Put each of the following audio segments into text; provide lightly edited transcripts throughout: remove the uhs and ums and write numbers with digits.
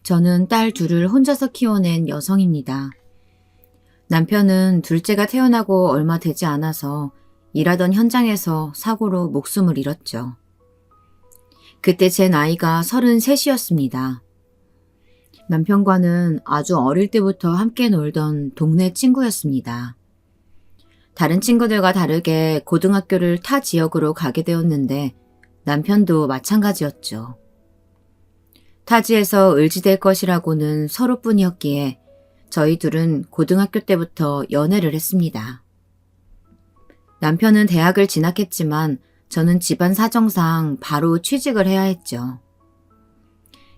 저는 딸 둘을 혼자서 키워낸 여성입니다. 남편은 둘째가 태어나고 얼마 되지 않아서 일하던 현장에서 사고로 목숨을 잃었죠. 그때 제 나이가 33이었습니다. 남편과는 아주 어릴 때부터 함께 놀던 동네 친구였습니다. 다른 친구들과 다르게 고등학교를 타 지역으로 가게 되었는데 남편도 마찬가지였죠. 타지에서 을지될 것이라고는 서로뿐이었기에 저희 둘은 고등학교 때부터 연애를 했습니다. 남편은 대학을 진학했지만 저는 집안 사정상 바로 취직을 해야 했죠.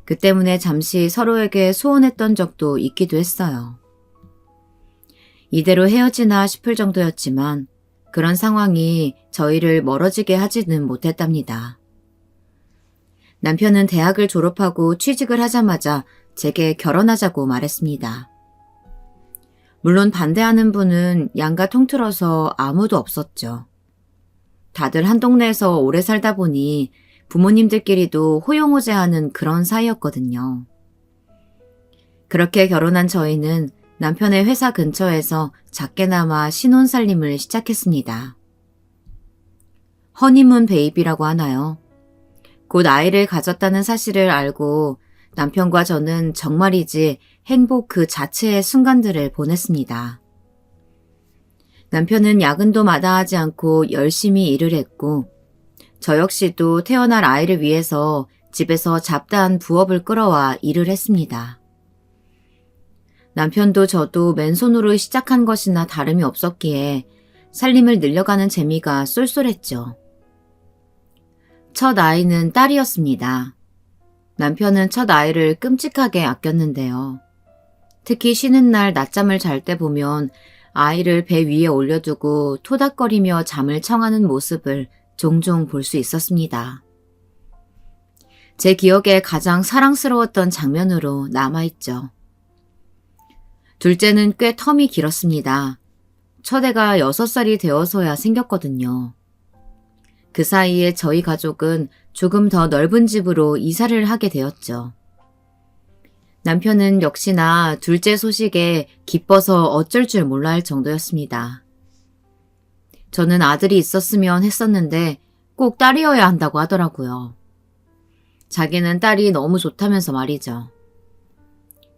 그 때문에 잠시 서로에게 소원했던 적도 있기도 했어요. 이대로 헤어지나 싶을 정도였지만 그런 상황이 저희를 멀어지게 하지는 못했답니다. 남편은 대학을 졸업하고 취직을 하자마자 제게 결혼하자고 말했습니다. 물론 반대하는 분은 양가 통틀어서 아무도 없었죠. 다들 한 동네에서 오래 살다 보니 부모님들끼리도 호용호재하는 그런 사이였거든요. 그렇게 결혼한 저희는 남편의 회사 근처에서 작게나마 신혼살림을 시작했습니다. 허니문 베이비라고 하나요? 곧 아이를 가졌다는 사실을 알고 남편과 저는 정말이지 행복 그 자체의 순간들을 보냈습니다. 남편은 야근도 마다하지 않고 열심히 일을 했고 저 역시도 태어날 아이를 위해서 집에서 잡다한 부업을 끌어와 일을 했습니다. 남편도 저도 맨손으로 시작한 것이나 다름이 없었기에 살림을 늘려가는 재미가 쏠쏠했죠. 첫 아이는 딸이었습니다. 남편은 첫 아이를 끔찍하게 아꼈는데요. 특히 쉬는 날 낮잠을 잘 때 보면 아이를 배 위에 올려두고 토닥거리며 잠을 청하는 모습을 종종 볼 수 있었습니다. 제 기억에 가장 사랑스러웠던 장면으로 남아있죠. 둘째는 꽤 텀이 길었습니다. 첫애가 6살이 되어서야 생겼거든요. 그 사이에 저희 가족은 조금 더 넓은 집으로 이사를 하게 되었죠. 남편은 역시나 둘째 소식에 기뻐서 어쩔 줄 몰라 할 정도였습니다. 저는 아들이 있었으면 했었는데 꼭 딸이어야 한다고 하더라고요. 자기는 딸이 너무 좋다면서 말이죠.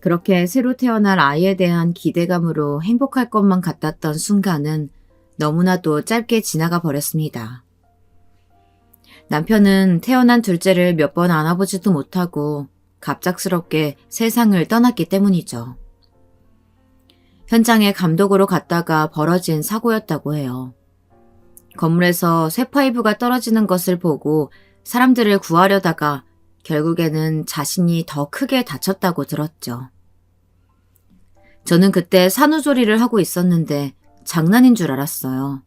그렇게 새로 태어날 아이에 대한 기대감으로 행복할 것만 같았던 순간은 너무나도 짧게 지나가 버렸습니다. 남편은 태어난 둘째를 몇 번 안아보지도 못하고 갑작스럽게 세상을 떠났기 때문이죠. 현장에 감독으로 갔다가 벌어진 사고였다고 해요. 건물에서 쇠파이프가 떨어지는 것을 보고 사람들을 구하려다가 결국에는 자신이 더 크게 다쳤다고 들었죠. 저는 그때 산후조리를 하고 있었는데 장난인 줄 알았어요.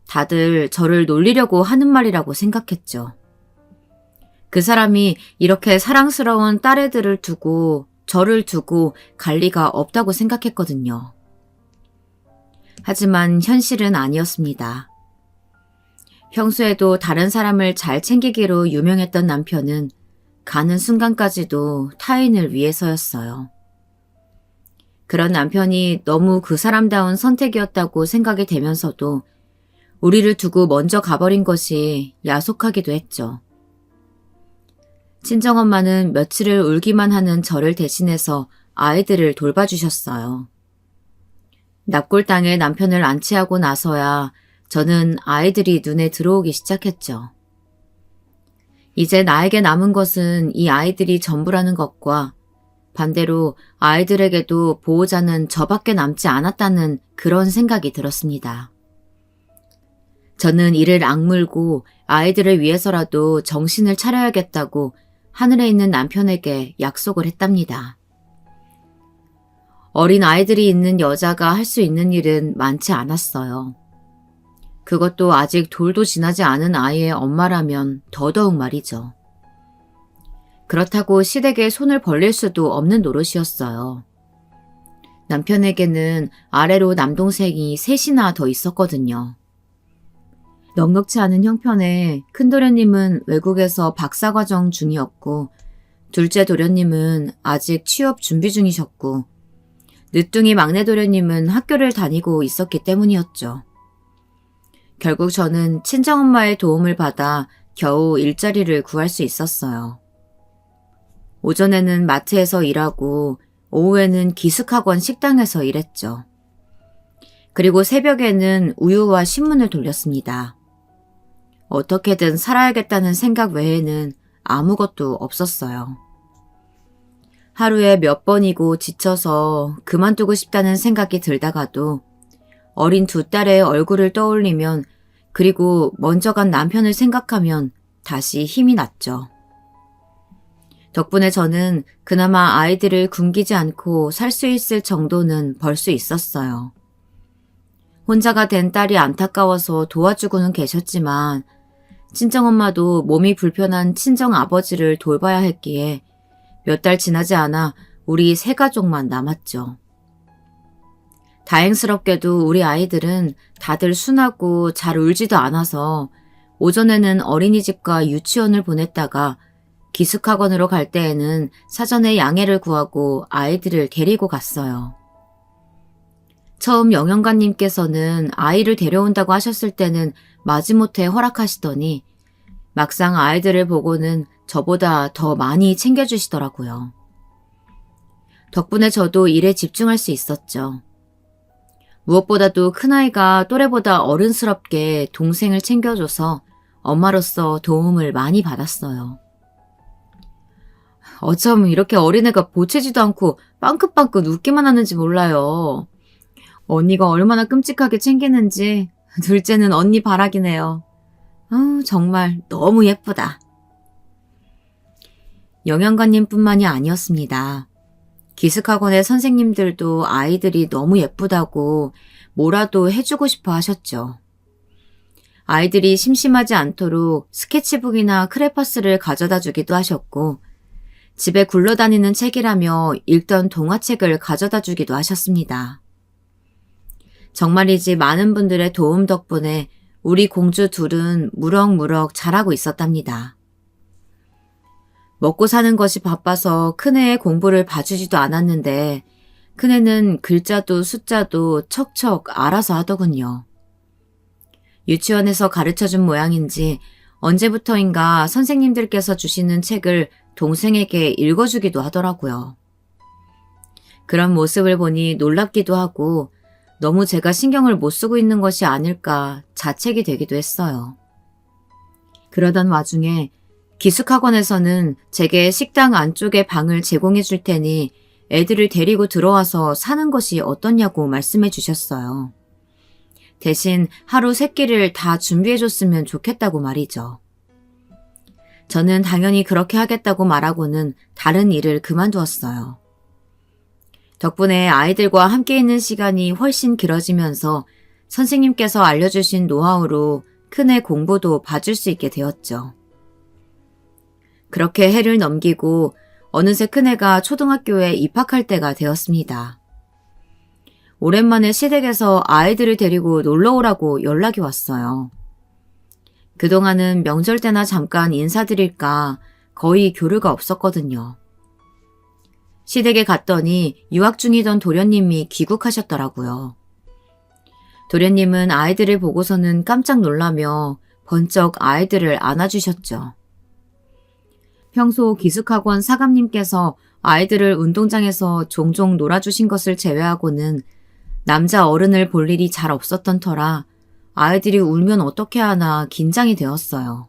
다들 저를 놀리려고 하는 말이라고 생각했죠. 그 사람이 이렇게 사랑스러운 딸애들을 두고 저를 두고 갈 리가 없다고 생각했거든요. 하지만 현실은 아니었습니다. 평소에도 다른 사람을 잘 챙기기로 유명했던 남편은 가는 순간까지도 타인을 위해서였어요. 그런 남편이 너무 그 사람다운 선택이었다고 생각이 되면서도 우리를 두고 먼저 가버린 것이 야속하기도 했죠. 친정엄마는 며칠을 울기만 하는 저를 대신해서 아이들을 돌봐주셨어요. 납골당에 남편을 안치하고 나서야 저는 아이들이 눈에 들어오기 시작했죠. 이제 나에게 남은 것은 이 아이들이 전부라는 것과 반대로 아이들에게도 보호자는 저밖에 남지 않았다는 그런 생각이 들었습니다. 저는 이를 악물고 아이들을 위해서라도 정신을 차려야겠다고 하늘에 있는 남편에게 약속을 했답니다. 어린 아이들이 있는 여자가 할 수 있는 일은 많지 않았어요. 그것도 아직 돌도 지나지 않은 아이의 엄마라면 더더욱 말이죠. 그렇다고 시댁에 손을 벌릴 수도 없는 노릇이었어요. 남편에게는 아래로 남동생이 셋이나 더 있었거든요. 넉넉치 않은 형편에 큰도련님은 외국에서 박사과정 중이었고 둘째 도련님은 아직 취업 준비 중이셨고, 늦둥이 막내 도련님은 학교를 다니고 있었기 때문이었죠. 결국 저는 친정엄마의 도움을 받아 겨우 일자리를 구할 수 있었어요. 오전에는 마트에서 일하고 오후에는 기숙학원 식당에서 일했죠. 그리고 새벽에는 우유와 신문을 돌렸습니다. 어떻게든 살아야겠다는 생각 외에는 아무것도 없었어요. 하루에 몇 번이고 지쳐서 그만두고 싶다는 생각이 들다가도 어린 두 딸의 얼굴을 떠올리면 그리고 먼저 간 남편을 생각하면 다시 힘이 났죠. 덕분에 저는 그나마 아이들을 굶기지 않고 살 수 있을 정도는 벌 수 있었어요. 혼자가 된 딸이 안타까워서 도와주고는 계셨지만 친정엄마도 몸이 불편한 친정아버지를 돌봐야 했기에 몇 달 지나지 않아 우리 세 가족만 남았죠. 다행스럽게도 우리 아이들은 다들 순하고 잘 울지도 않아서 오전에는 어린이집과 유치원을 보냈다가 기숙학원으로 갈 때에는 사전에 양해를 구하고 아이들을 데리고 갔어요. 처음 영영가님께서는 아이를 데려온다고 하셨을 때는 마지못해 허락하시더니 막상 아이들을 보고는 저보다 더 많이 챙겨주시더라고요. 덕분에 저도 일에 집중할 수 있었죠. 무엇보다도 큰아이가 또래보다 어른스럽게 동생을 챙겨줘서 엄마로서 도움을 많이 받았어요. 어쩜 이렇게 어린애가 보채지도 않고 빵긋빵긋 웃기만 하는지 몰라요. 언니가 얼마나 끔찍하게 챙기는지 둘째는 언니 바라기네요. 정말 너무 예쁘다. 영양가님뿐만이 아니었습니다. 기숙학원의 선생님들도 아이들이 너무 예쁘다고 뭐라도 해주고 싶어 하셨죠. 아이들이 심심하지 않도록 스케치북이나 크레파스를 가져다 주기도 하셨고 집에 굴러다니는 책이라며 읽던 동화책을 가져다 주기도 하셨습니다. 정말이지 많은 분들의 도움 덕분에 우리 공주 둘은 무럭무럭 자라고 있었답니다. 먹고 사는 것이 바빠서 큰애의 공부를 봐주지도 않았는데 큰애는 글자도 숫자도 척척 알아서 하더군요. 유치원에서 가르쳐준 모양인지 언제부터인가 선생님들께서 주시는 책을 동생에게 읽어주기도 하더라고요. 그런 모습을 보니 놀랍기도 하고 너무 제가 신경을 못 쓰고 있는 것이 아닐까 자책이 되기도 했어요. 그러던 와중에 기숙학원에서는 제게 식당 안쪽에 방을 제공해 줄 테니 애들을 데리고 들어와서 사는 것이 어떻냐고 말씀해 주셨어요. 대신 하루 3끼를 다 준비해 줬으면 좋겠다고 말이죠. 저는 당연히 그렇게 하겠다고 말하고는 다른 일을 그만두었어요. 덕분에 아이들과 함께 있는 시간이 훨씬 길어지면서 선생님께서 알려주신 노하우로 큰애 공부도 봐줄 수 있게 되었죠. 그렇게 해를 넘기고 어느새 큰애가 초등학교에 입학할 때가 되었습니다. 오랜만에 시댁에서 아이들을 데리고 놀러 오라고 연락이 왔어요. 그동안은 명절 때나 잠깐 인사드릴까 거의 교류가 없었거든요. 시댁에 갔더니 유학 중이던 도련님이 귀국하셨더라고요. 도련님은 아이들을 보고서는 깜짝 놀라며 번쩍 아이들을 안아주셨죠. 평소 기숙학원 사감님께서 아이들을 운동장에서 종종 놀아주신 것을 제외하고는 남자 어른을 볼 일이 잘 없었던 터라 아이들이 울면 어떻게 하나 긴장이 되었어요.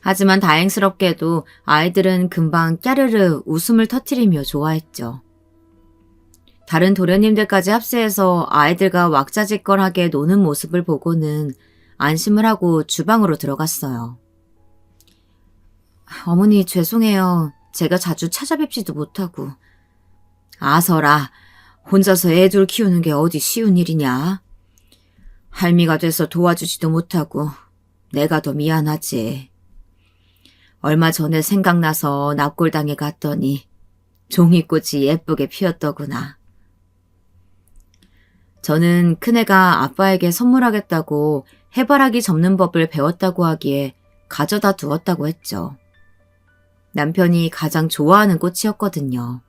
하지만 다행스럽게도 아이들은 금방 까르르 웃음을 터뜨리며 좋아했죠. 다른 도련님들까지 합세해서 아이들과 왁자지껄하게 노는 모습을 보고는 안심을 하고 주방으로 들어갔어요. 어머니 죄송해요. 제가 자주 찾아뵙지도 못하고. 아서라, 혼자서 애들 키우는 게 어디 쉬운 일이냐? 할미가 돼서 도와주지도 못하고 내가 더 미안하지. 얼마 전에 생각나서 납골당에 갔더니 종이꽃이 예쁘게 피었더구나. 저는 큰애가 아빠에게 선물하겠다고 해바라기 접는 법을 배웠다고 하기에 가져다 두었다고 했죠. 남편이 가장 좋아하는 꽃이었거든요.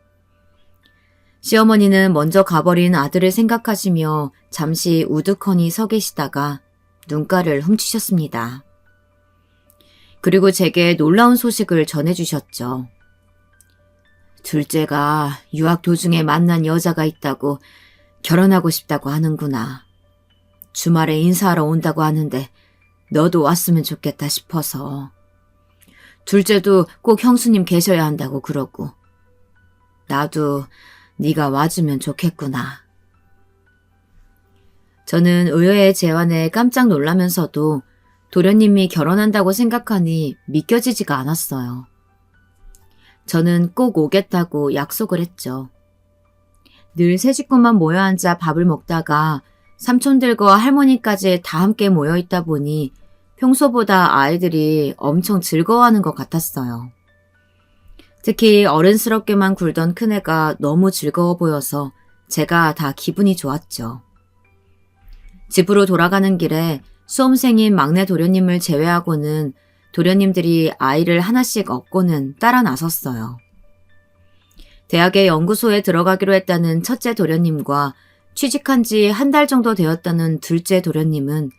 시어머니는 먼저 가버린 아들을 생각하시며 잠시 우두커니 서 계시다가 눈가를 훔치셨습니다. 그리고 제게 놀라운 소식을 전해주셨죠. 둘째가 유학 도중에 만난 여자가 있다고 결혼하고 싶다고 하는구나. 주말에 인사하러 온다고 하는데 너도 왔으면 좋겠다 싶어서. 둘째도 꼭 형수님 계셔야 한다고 그러고. 나도 네가 와주면 좋겠구나. 저는 의외의 제안에 깜짝 놀라면서도 도련님이 결혼한다고 생각하니 믿겨지지가 않았어요. 저는 꼭 오겠다고 약속을 했죠. 늘 세 식구만 모여 앉아 밥을 먹다가 삼촌들과 할머니까지 다 함께 모여 있다 보니 평소보다 아이들이 엄청 즐거워하는 것 같았어요. 특히 어른스럽게만 굴던 큰애가 너무 즐거워 보여서 제가 다 기분이 좋았죠. 집으로 돌아가는 길에 수험생인 막내 도련님을 제외하고는 도련님들이 아이를 하나씩 업고는 따라 나섰어요. 대학의 연구소에 들어가기로 했다는 첫째 도련님과 취직한 지 한 달 정도 되었다는 둘째 도련님은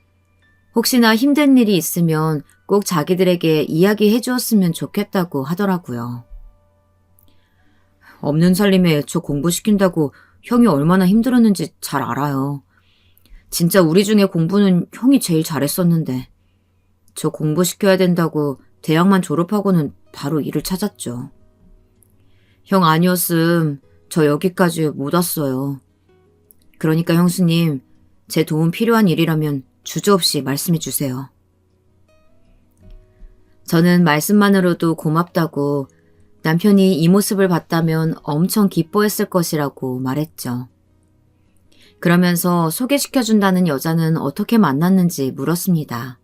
혹시나 힘든 일이 있으면 꼭 자기들에게 이야기해 주었으면 좋겠다고 하더라고요. 없는 살림에 저 공부시킨다고 형이 얼마나 힘들었는지 잘 알아요. 진짜 우리 중에 공부는 형이 제일 잘했었는데 저 공부시켜야 된다고 대학만 졸업하고는 바로 일을 찾았죠. 형 아니었음 저 여기까지 못 왔어요. 그러니까 형수님, 제 도움 필요한 일이라면 주저없이 말씀해 주세요. 저는 말씀만으로도 고맙다고 남편이 이 모습을 봤다면 엄청 기뻐했을 것이라고 말했죠. 그러면서 소개시켜준다는 여자는 어떻게 만났는지 물었습니다.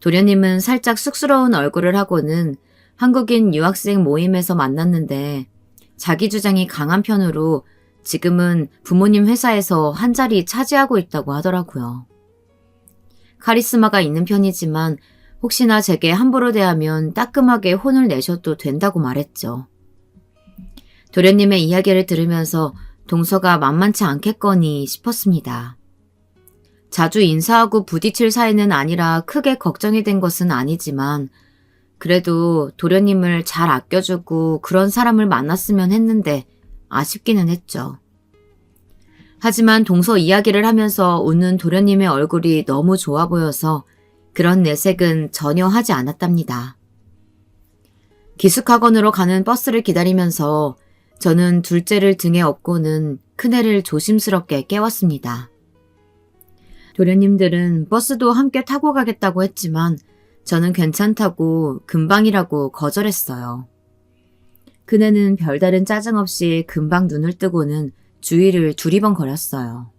도련님은 살짝 쑥스러운 얼굴을 하고는 한국인 유학생 모임에서 만났는데 자기 주장이 강한 편으로 지금은 부모님 회사에서 한 자리 차지하고 있다고 하더라고요. 카리스마가 있는 편이지만 혹시나 제게 함부로 대하면 따끔하게 혼을 내셔도 된다고 말했죠. 도련님의 이야기를 들으면서 동서가 만만치 않겠거니 싶었습니다. 자주 인사하고 부딪힐 사이는 아니라 크게 걱정이 된 것은 아니지만 그래도 도련님을 잘 아껴주고 그런 사람을 만났으면 했는데 아쉽기는 했죠. 하지만 동서 이야기를 하면서 웃는 도련님의 얼굴이 너무 좋아 보여서 그런 내색은 전혀 하지 않았답니다. 기숙학원으로 가는 버스를 기다리면서 저는 둘째를 등에 업고는 큰애를 조심스럽게 깨웠습니다. 도련님들은 버스도 함께 타고 가겠다고 했지만 저는 괜찮다고 금방이라고 거절했어요. 그네는 별다른 짜증 없이 금방 눈을 뜨고는 주위를 두리번거렸어요.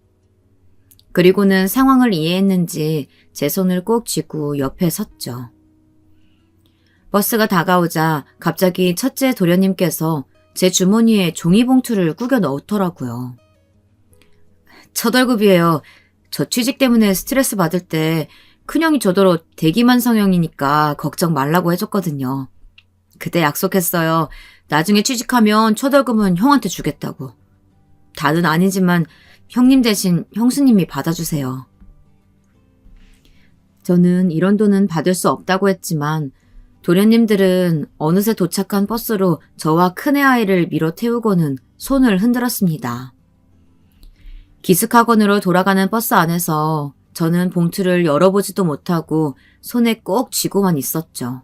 그리고는 상황을 이해했는지 제 손을 꼭 쥐고 옆에 섰죠. 버스가 다가오자 갑자기 첫째 도련님께서 제 주머니에 종이봉투를 꾸겨 넣더라고요. 첫 월급이에요. 저 취직 때문에 스트레스 받을 때 큰형이 저더러 대기만 성형이니까 걱정 말라고 해줬거든요. 그때 약속했어요. 나중에 취직하면 첫 월급은 형한테 주겠다고. 다는 아니지만 형님 대신 형수님이 받아주세요. 저는 이런 돈은 받을 수 없다고 했지만 도련님들은 어느새 도착한 버스로 저와 큰애 아이를 밀어 태우고는 손을 흔들었습니다. 기숙학원으로 돌아가는 버스 안에서 저는 봉투를 열어보지도 못하고 손에 꼭 쥐고만 있었죠.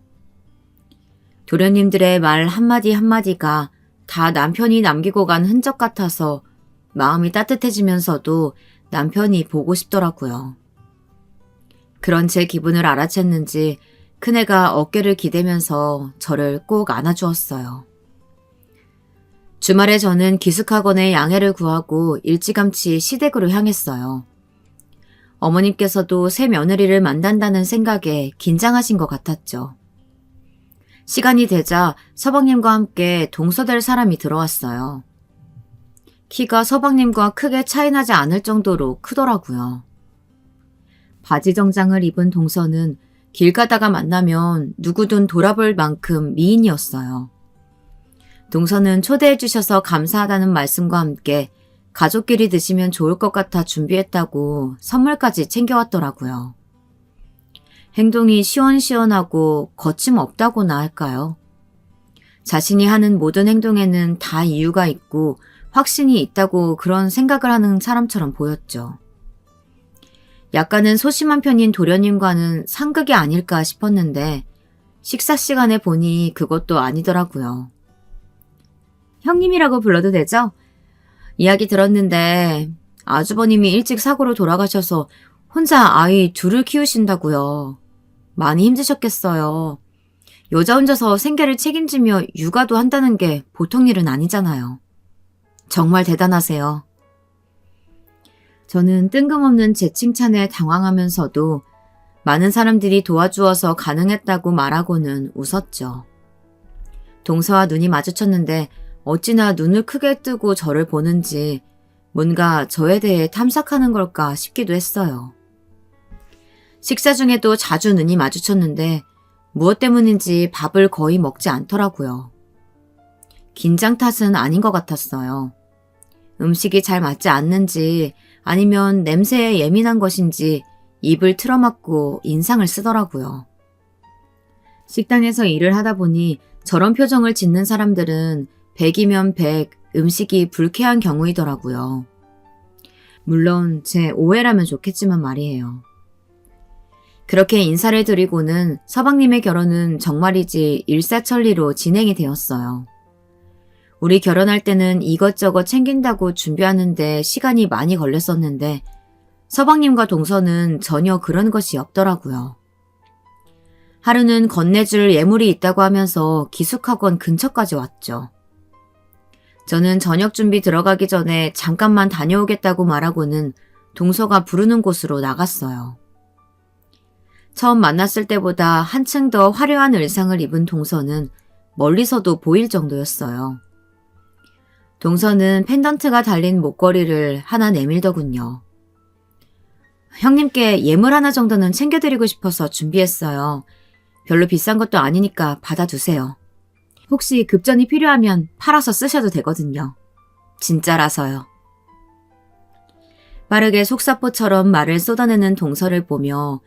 도련님들의 말 한마디 한마디가 다 남편이 남기고 간 흔적 같아서 마음이 따뜻해지면서도 남편이 보고 싶더라고요. 그런 제 기분을 알아챘는지 큰애가 어깨를 기대면서 저를 꼭 안아주었어요. 주말에 저는 기숙학원에 양해를 구하고 일찌감치 시댁으로 향했어요. 어머님께서도 새 며느리를 만난다는 생각에 긴장하신 것 같았죠. 시간이 되자 서방님과 함께 동서될 사람이 들어왔어요. 키가 서방님과 크게 차이나지 않을 정도로 크더라고요. 바지 정장을 입은 동서는 길 가다가 만나면 누구든 돌아볼 만큼 미인이었어요. 동서는 초대해 주셔서 감사하다는 말씀과 함께 가족끼리 드시면 좋을 것 같아 준비했다고 선물까지 챙겨왔더라고요. 행동이 시원시원하고 거침없다고나 할까요? 자신이 하는 모든 행동에는 다 이유가 있고 확신이 있다고 그런 생각을 하는 사람처럼 보였죠. 약간은 소심한 편인 도련님과는 상극이 아닐까 싶었는데 식사 시간에 보니 그것도 아니더라고요. 형님이라고 불러도 되죠? 이야기 들었는데 아주버님이 일찍 사고로 돌아가셔서 혼자 아이 둘을 키우신다고요. 많이 힘드셨겠어요. 여자 혼자서 생계를 책임지며 육아도 한다는 게 보통 일은 아니잖아요. 정말 대단하세요. 저는 뜬금없는 제 칭찬에 당황하면서도 많은 사람들이 도와주어서 가능했다고 말하고는 웃었죠. 동서와 눈이 마주쳤는데 어찌나 눈을 크게 뜨고 저를 보는지 뭔가 저에 대해 탐색하는 걸까 싶기도 했어요. 식사 중에도 자주 눈이 마주쳤는데 무엇 때문인지 밥을 거의 먹지 않더라고요. 긴장 탓은 아닌 것 같았어요. 음식이 잘 맞지 않는지 아니면 냄새에 예민한 것인지 입을 틀어막고 인상을 쓰더라고요. 식당에서 일을 하다 보니 저런 표정을 짓는 사람들은 100이면 100 음식이 불쾌한 경우이더라고요. 물론 제 오해라면 좋겠지만 말이에요. 그렇게 인사를 드리고는 서방님의 결혼은 정말이지 일사천리로 진행이 되었어요. 우리 결혼할 때는 이것저것 챙긴다고 준비하는데 시간이 많이 걸렸었는데 서방님과 동서는 전혀 그런 것이 없더라고요. 하루는 건네줄 예물이 있다고 하면서 기숙학원 근처까지 왔죠. 저는 저녁 준비 들어가기 전에 잠깐만 다녀오겠다고 말하고는 동서가 부르는 곳으로 나갔어요. 처음 만났을 때보다 한층 더 화려한 의상을 입은 동서는 멀리서도 보일 정도였어요. 동서는 펜던트가 달린 목걸이를 하나 내밀더군요. 형님께 예물 하나 정도는 챙겨드리고 싶어서 준비했어요. 별로 비싼 것도 아니니까 받아두세요. 혹시 급전이 필요하면 팔아서 쓰셔도 되거든요. 진짜라서요. 빠르게 속사포처럼 말을 쏟아내는 동서를 보며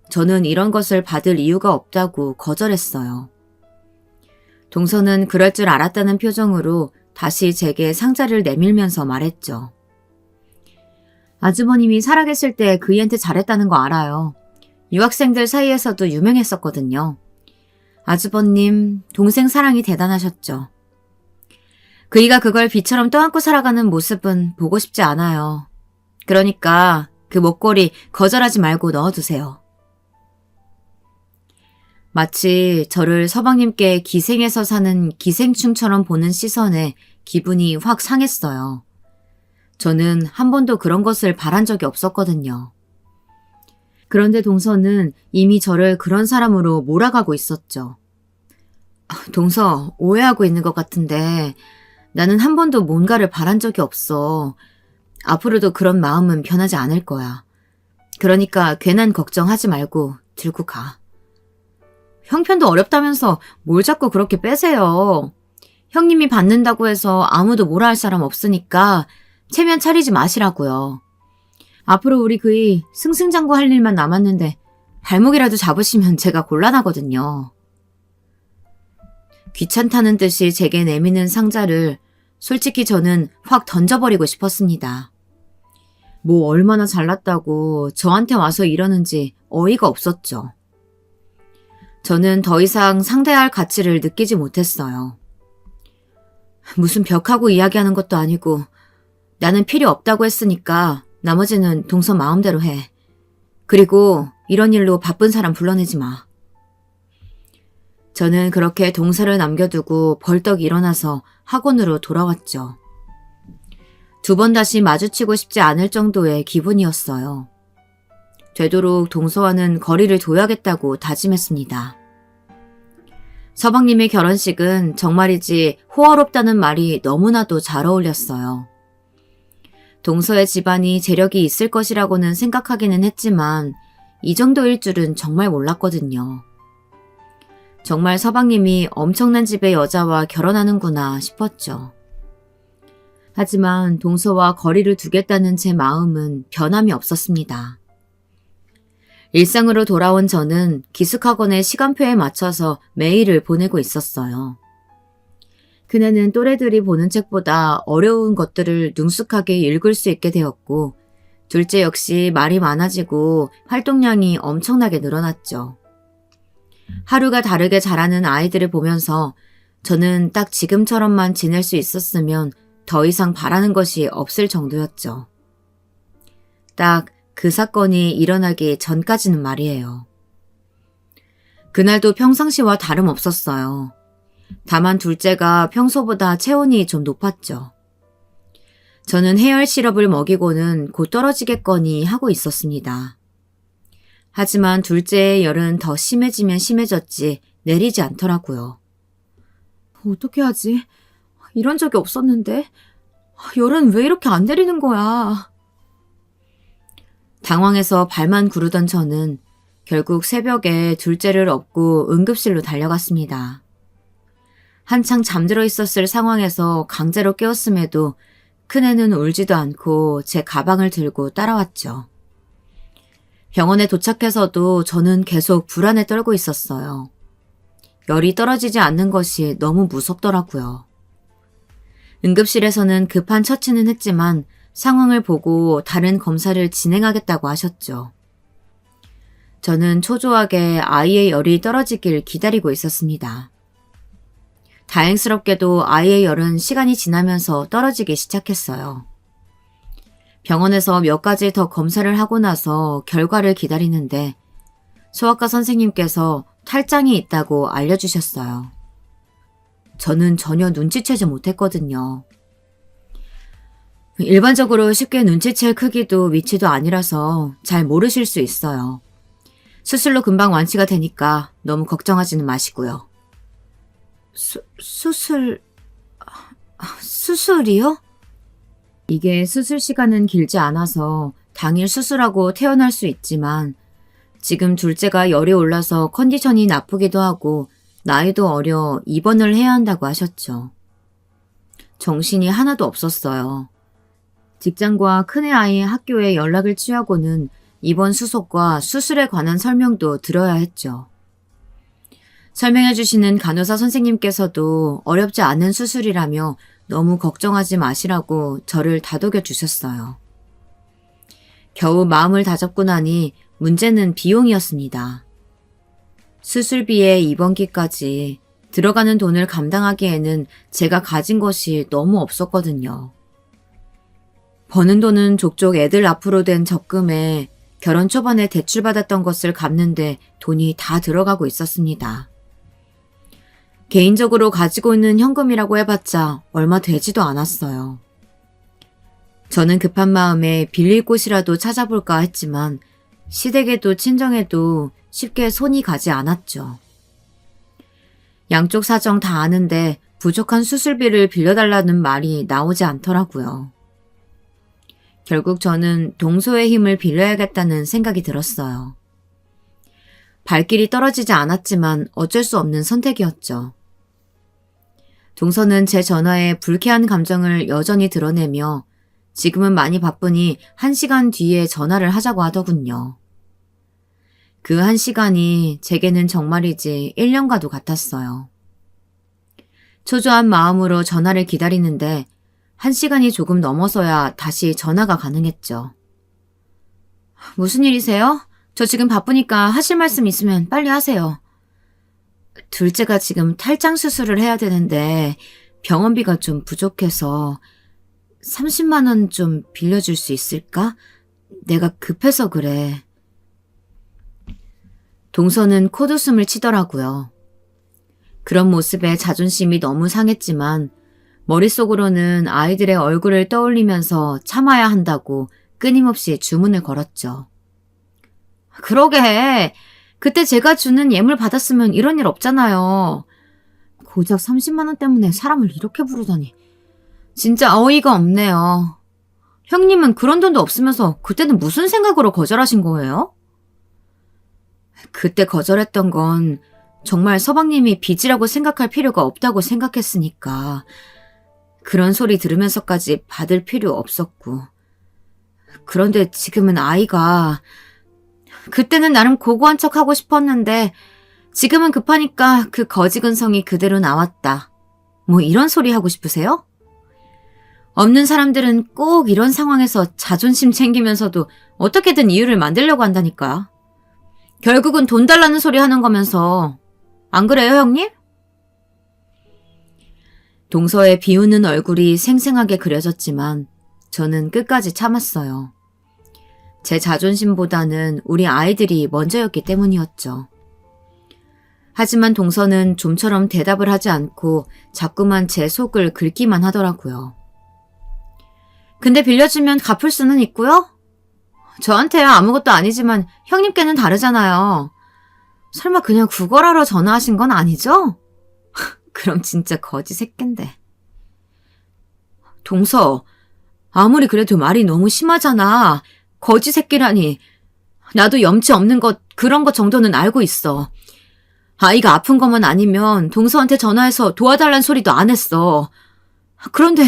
저는 이런 것을 받을 이유가 없다고 거절했어요. 동서는 그럴 줄 알았다는 표정으로 다시 제게 상자를 내밀면서 말했죠. 아주버님이 살아계실 때 그이한테 잘했다는 거 알아요. 유학생들 사이에서도 유명했었거든요. 아주버님, 동생 사랑이 대단하셨죠. 그이가 그걸 비처럼 떠안고 살아가는 모습은 보고 싶지 않아요. 그러니까 그 목걸이 거절하지 말고 넣어두세요. 마치 저를 서방님께 기생해서 사는 기생충처럼 보는 시선에 기분이 확 상했어요. 저는 한 번도 그런 것을 바란 적이 없었거든요. 그런데 동서는 이미 저를 그런 사람으로 몰아가고 있었죠. 동서, 오해하고 있는 것 같은데 나는 한 번도 뭔가를 바란 적이 없어. 앞으로도 그런 마음은 변하지 않을 거야. 그러니까 괜한 걱정하지 말고 들고 가. 형편도 어렵다면서 뭘 자꾸 그렇게 빼세요. 형님이 받는다고 해서 아무도 뭐라 할 사람 없으니까 체면 차리지 마시라고요. 앞으로 우리 그이 승승장구 할 일만 남았는데 발목이라도 잡으시면 제가 곤란하거든요. 귀찮다는 듯이 제게 내미는 상자를 솔직히 저는 확 던져버리고 싶었습니다. 뭐 얼마나 잘났다고 저한테 와서 이러는지 어이가 없었죠. 저는 더 이상 상대할 가치를 느끼지 못했어요. 무슨 벽하고 이야기하는 것도 아니고 나는 필요 없다고 했으니까 나머지는 동서 마음대로 해. 그리고 이런 일로 바쁜 사람 불러내지 마. 저는 그렇게 동서를 남겨두고 벌떡 일어나서 학원으로 돌아왔죠. 2번 다시 마주치고 싶지 않을 정도의 기분이었어요. 되도록 동서와는 거리를 둬야겠다고 다짐했습니다. 서방님의 결혼식은 정말이지 호화롭다는 말이 너무나도 잘 어울렸어요. 동서의 집안이 재력이 있을 것이라고는 생각하기는 했지만 이 정도일 줄은 정말 몰랐거든요. 정말 서방님이 엄청난 집의 여자와 결혼하는구나 싶었죠. 하지만 동서와 거리를 두겠다는 제 마음은 변함이 없었습니다. 일상으로 돌아온 저는 기숙학원의 시간표에 맞춰서 메일을 보내고 있었어요. 그네는 또래들이 보는 책보다 어려운 것들을 능숙하게 읽을 수 있게 되었고, 둘째 역시 말이 많아지고 활동량이 엄청나게 늘어났죠. 하루가 다르게 자라는 아이들을 보면서 저는 딱 지금처럼만 지낼 수 있었으면 더 이상 바라는 것이 없을 정도였죠. 딱 그 사건이 일어나기 전까지는 말이에요. 그날도 평상시와 다름없었어요. 다만 둘째가 평소보다 체온이 좀 높았죠. 저는 해열 시럽을 먹이고는 곧 떨어지겠거니 하고 있었습니다. 하지만 둘째의 열은 더 심해지면 심해졌지 내리지 않더라고요. 어떻게 하지? 이런 적이 없었는데 열은 왜 이렇게 안 내리는 거야? 당황해서 발만 구르던 저는 결국 새벽에 둘째를 업고 응급실로 달려갔습니다. 한창 잠들어 있었을 상황에서 강제로 깨웠음에도 큰애는 울지도 않고 제 가방을 들고 따라왔죠. 병원에 도착해서도 저는 계속 불안에 떨고 있었어요. 열이 떨어지지 않는 것이 너무 무섭더라고요. 응급실에서는 급한 처치는 했지만 상황을 보고 다른 검사를 진행하겠다고 하셨죠. 저는 초조하게 아이의 열이 떨어지길 기다리고 있었습니다. 다행스럽게도 아이의 열은 시간이 지나면서 떨어지기 시작했어요. 병원에서 몇 가지 더 검사를 하고 나서 결과를 기다리는데 소아과 선생님께서 탈장이 있다고 알려주셨어요. 저는 전혀 눈치채지 못했거든요. 일반적으로 쉽게 눈치챌 크기도 위치도 아니라서 잘 모르실 수 있어요. 수술로 금방 완치가 되니까 너무 걱정하지는 마시고요. 수술이요? 이게 수술 시간은 길지 않아서 당일 수술하고 퇴원할 수 있지만 지금 둘째가 열이 올라서 컨디션이 나쁘기도 하고 나이도 어려 입원을 해야 한다고 하셨죠. 정신이 하나도 없었어요. 직장과 큰애 아이의 학교에 연락을 취하고는 입원 수속과 수술에 관한 설명도 들어야 했죠. 설명해 주시는 간호사 선생님께서도 어렵지 않은 수술이라며 너무 걱정하지 마시라고 저를 다독여 주셨어요. 겨우 마음을 다잡고 나니 문제는 비용이었습니다. 수술비에 입원비까지 들어가는 돈을 감당하기에는 제가 가진 것이 너무 없었거든요. 버는 돈은 족족 애들 앞으로 된 적금에 결혼 초반에 대출받았던 것을 갚는데 돈이 다 들어가고 있었습니다. 개인적으로 가지고 있는 현금이라고 해봤자 얼마 되지도 않았어요. 저는 급한 마음에 빌릴 곳이라도 찾아볼까 했지만 시댁에도 친정에도 쉽게 손이 가지 않았죠. 양쪽 사정 다 아는데 부족한 수술비를 빌려달라는 말이 나오지 않더라고요. 결국 저는 동서의 힘을 빌려야겠다는 생각이 들었어요. 발길이 떨어지지 않았지만 어쩔 수 없는 선택이었죠. 동서는 제 전화에 불쾌한 감정을 여전히 드러내며 지금은 많이 바쁘니 1시간 뒤에 전화를 하자고 하더군요. 그 1시간이 제게는 정말이지 1년과도 같았어요. 초조한 마음으로 전화를 기다리는데 1시간이 조금 넘어서야 다시 전화가 가능했죠. 무슨 일이세요? 저 지금 바쁘니까 하실 말씀 있으면 빨리 하세요. 둘째가 지금 탈장 수술을 해야 되는데 병원비가 좀 부족해서 30만 원 좀 빌려줄 수 있을까? 내가 급해서 그래. 동서는 콧웃음을 치더라고요. 그런 모습에 자존심이 너무 상했지만 머릿속으로는 아이들의 얼굴을 떠올리면서 참아야 한다고 끊임없이 주문을 걸었죠. 그러게. 그때 제가 주는 예물 받았으면 이런 일 없잖아요. 고작 30만 원 때문에 사람을 이렇게 부르다니. 진짜 어이가 없네요. 형님은 그런 돈도 없으면서 그때는 무슨 생각으로 거절하신 거예요? 그때 거절했던 건 정말 서방님이 빚이라고 생각할 필요가 없다고 생각했으니까 그런 소리 들으면서까지 받을 필요 없었고. 그런데 지금은 아이가 그때는 나름 고고한 척 하고 싶었는데 지금은 급하니까 그 거지근성이 그대로 나왔다. 뭐 이런 소리 하고 싶으세요? 없는 사람들은 꼭 이런 상황에서 자존심 챙기면서도 어떻게든 이유를 만들려고 한다니까. 결국은 돈 달라는 소리 하는 거면서. 안 그래요, 형님? 동서의 비웃는 얼굴이 생생하게 그려졌지만 저는 끝까지 참았어요. 제 자존심보다는 우리 아이들이 먼저였기 때문이었죠. 하지만 동서는 좀처럼 대답을 하지 않고 자꾸만 제 속을 긁기만 하더라고요. 근데 빌려주면 갚을 수는 있고요? 저한테야 아무것도 아니지만 형님께는 다르잖아요. 설마 그냥 구걸하러 전화하신 건 아니죠? 그럼 진짜 거지 새끼인데. 동서, 아무리 그래도 말이 너무 심하잖아. 거지 새끼라니. 나도 염치 없는 것, 그런 것 정도는 알고 있어. 아이가 아픈 것만 아니면 동서한테 전화해서 도와달란 소리도 안 했어. 그런데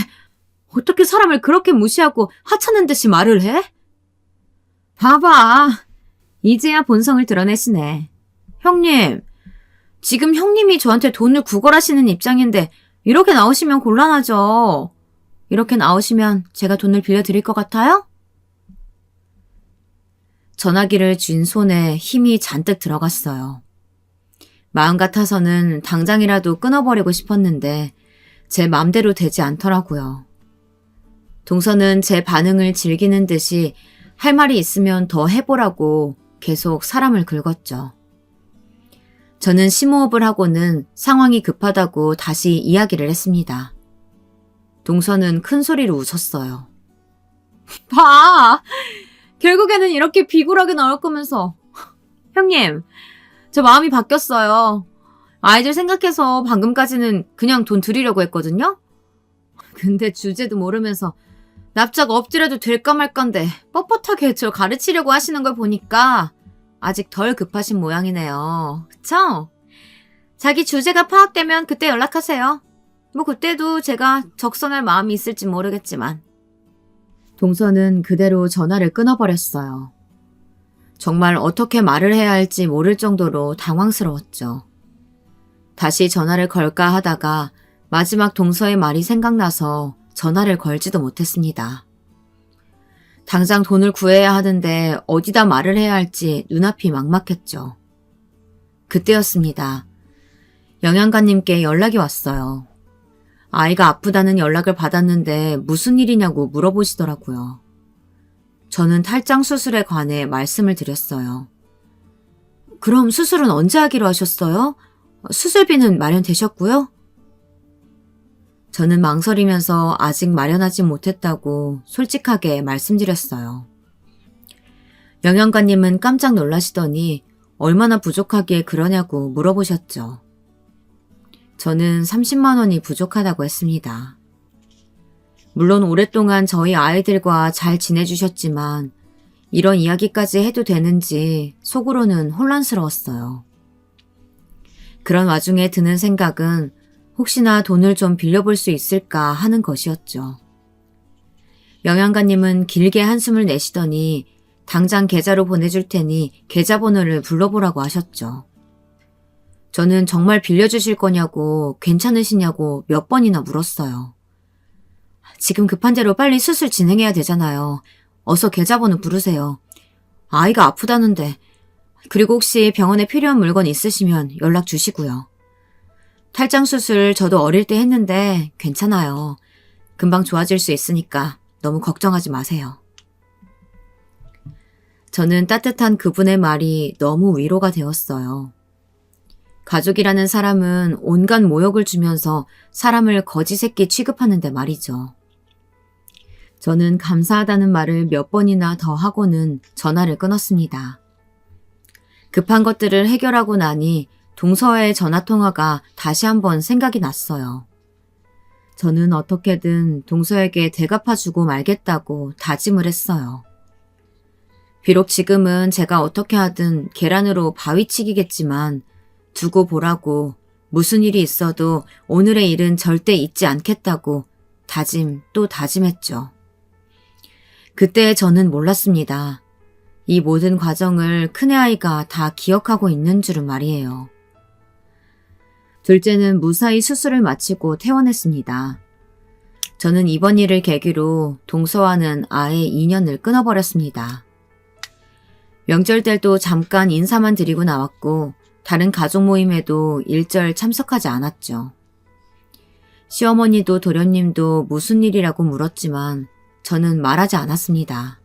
어떻게 사람을 그렇게 무시하고 하찮은 듯이 말을 해? 봐봐. 이제야 본성을 드러내시네. 형님, 지금 형님이 저한테 돈을 구걸하시는 입장인데 이렇게 나오시면 곤란하죠. 이렇게 나오시면 제가 돈을 빌려드릴 것 같아요? 전화기를 쥔 손에 힘이 잔뜩 들어갔어요. 마음 같아서는 당장이라도 끊어버리고 싶었는데 제 맘대로 되지 않더라고요. 동서는 제 반응을 즐기는 듯이 할 말이 있으면 더 해보라고 계속 사람을 긁었죠. 저는 심호흡을 하고는 상황이 급하다고 다시 이야기를 했습니다. 동서는 큰 소리로 웃었어요. 봐! 결국에는 이렇게 비굴하게 나올 거면서. 형님, 저 마음이 바뀌었어요. 아이들 생각해서 방금까지는 그냥 돈 드리려고 했거든요? 근데 주제도 모르면서 납작 엎드려도 될까 말까인데 뻣뻣하게 저 가르치려고 하시는 걸 보니까 아직 덜 급하신 모양이네요. 그쵸? 자기 주제가 파악되면 그때 연락하세요. 뭐 그때도 제가 적성할 마음이 있을지 모르겠지만. 동서는 그대로 전화를 끊어버렸어요. 정말 어떻게 말을 해야 할지 모를 정도로 당황스러웠죠. 다시 전화를 걸까 하다가 마지막 동서의 말이 생각나서 전화를 걸지도 못했습니다. 당장 돈을 구해야 하는데 어디다 말을 해야 할지 눈앞이 막막했죠. 그때였습니다. 영양가님께 연락이 왔어요. 아이가 아프다는 연락을 받았는데 무슨 일이냐고 물어보시더라고요. 저는 탈장 수술에 관해 말씀을 드렸어요. 그럼 수술은 언제 하기로 하셨어요? 수술비는 마련되셨고요? 저는 망설이면서 아직 마련하지 못했다고 솔직하게 말씀드렸어요. 영양가님은 깜짝 놀라시더니 얼마나 부족하기에 그러냐고 물어보셨죠. 저는 30만 원이 부족하다고 했습니다. 물론 오랫동안 저희 아이들과 잘 지내주셨지만 이런 이야기까지 해도 되는지 속으로는 혼란스러웠어요. 그런 와중에 드는 생각은 혹시나 돈을 좀 빌려볼 수 있을까 하는 것이었죠. 영양가님은 길게 한숨을 내쉬더니 당장 계좌로 보내줄 테니 계좌번호를 불러보라고 하셨죠. 저는 정말 빌려주실 거냐고 괜찮으시냐고 몇 번이나 물었어요. 지금 급한 대로 빨리 수술 진행해야 되잖아요. 어서 계좌번호 부르세요. 아이가 아프다는데. 그리고 혹시 병원에 필요한 물건 있으시면 연락 주시고요. 탈장 수술 저도 어릴 때 했는데 괜찮아요. 금방 좋아질 수 있으니까 너무 걱정하지 마세요. 저는 따뜻한 그분의 말이 너무 위로가 되었어요. 가족이라는 사람은 온갖 모욕을 주면서 사람을 거지 새끼 취급하는데 말이죠. 저는 감사하다는 말을 몇 번이나 더 하고는 전화를 끊었습니다. 급한 것들을 해결하고 나니 동서의 전화통화가 다시 한번 생각이 났어요. 저는 어떻게든 동서에게 대갚아주고 말겠다고 다짐을 했어요. 비록 지금은 제가 어떻게 하든 계란으로 바위치기겠지만 두고 보라고 무슨 일이 있어도 오늘의 일은 절대 잊지 않겠다고 다짐 또 다짐했죠. 그때 저는 몰랐습니다. 이 모든 과정을 큰애아이가 다 기억하고 있는 줄은 말이에요. 둘째는 무사히 수술을 마치고 퇴원했습니다. 저는 이번 일을 계기로 동서와는 아예 인연을 끊어버렸습니다. 명절 때도 잠깐 인사만 드리고 나왔고 다른 가족 모임에도 일절 참석하지 않았죠. 시어머니도 도련님도 무슨 일이라고 물었지만 저는 말하지 않았습니다.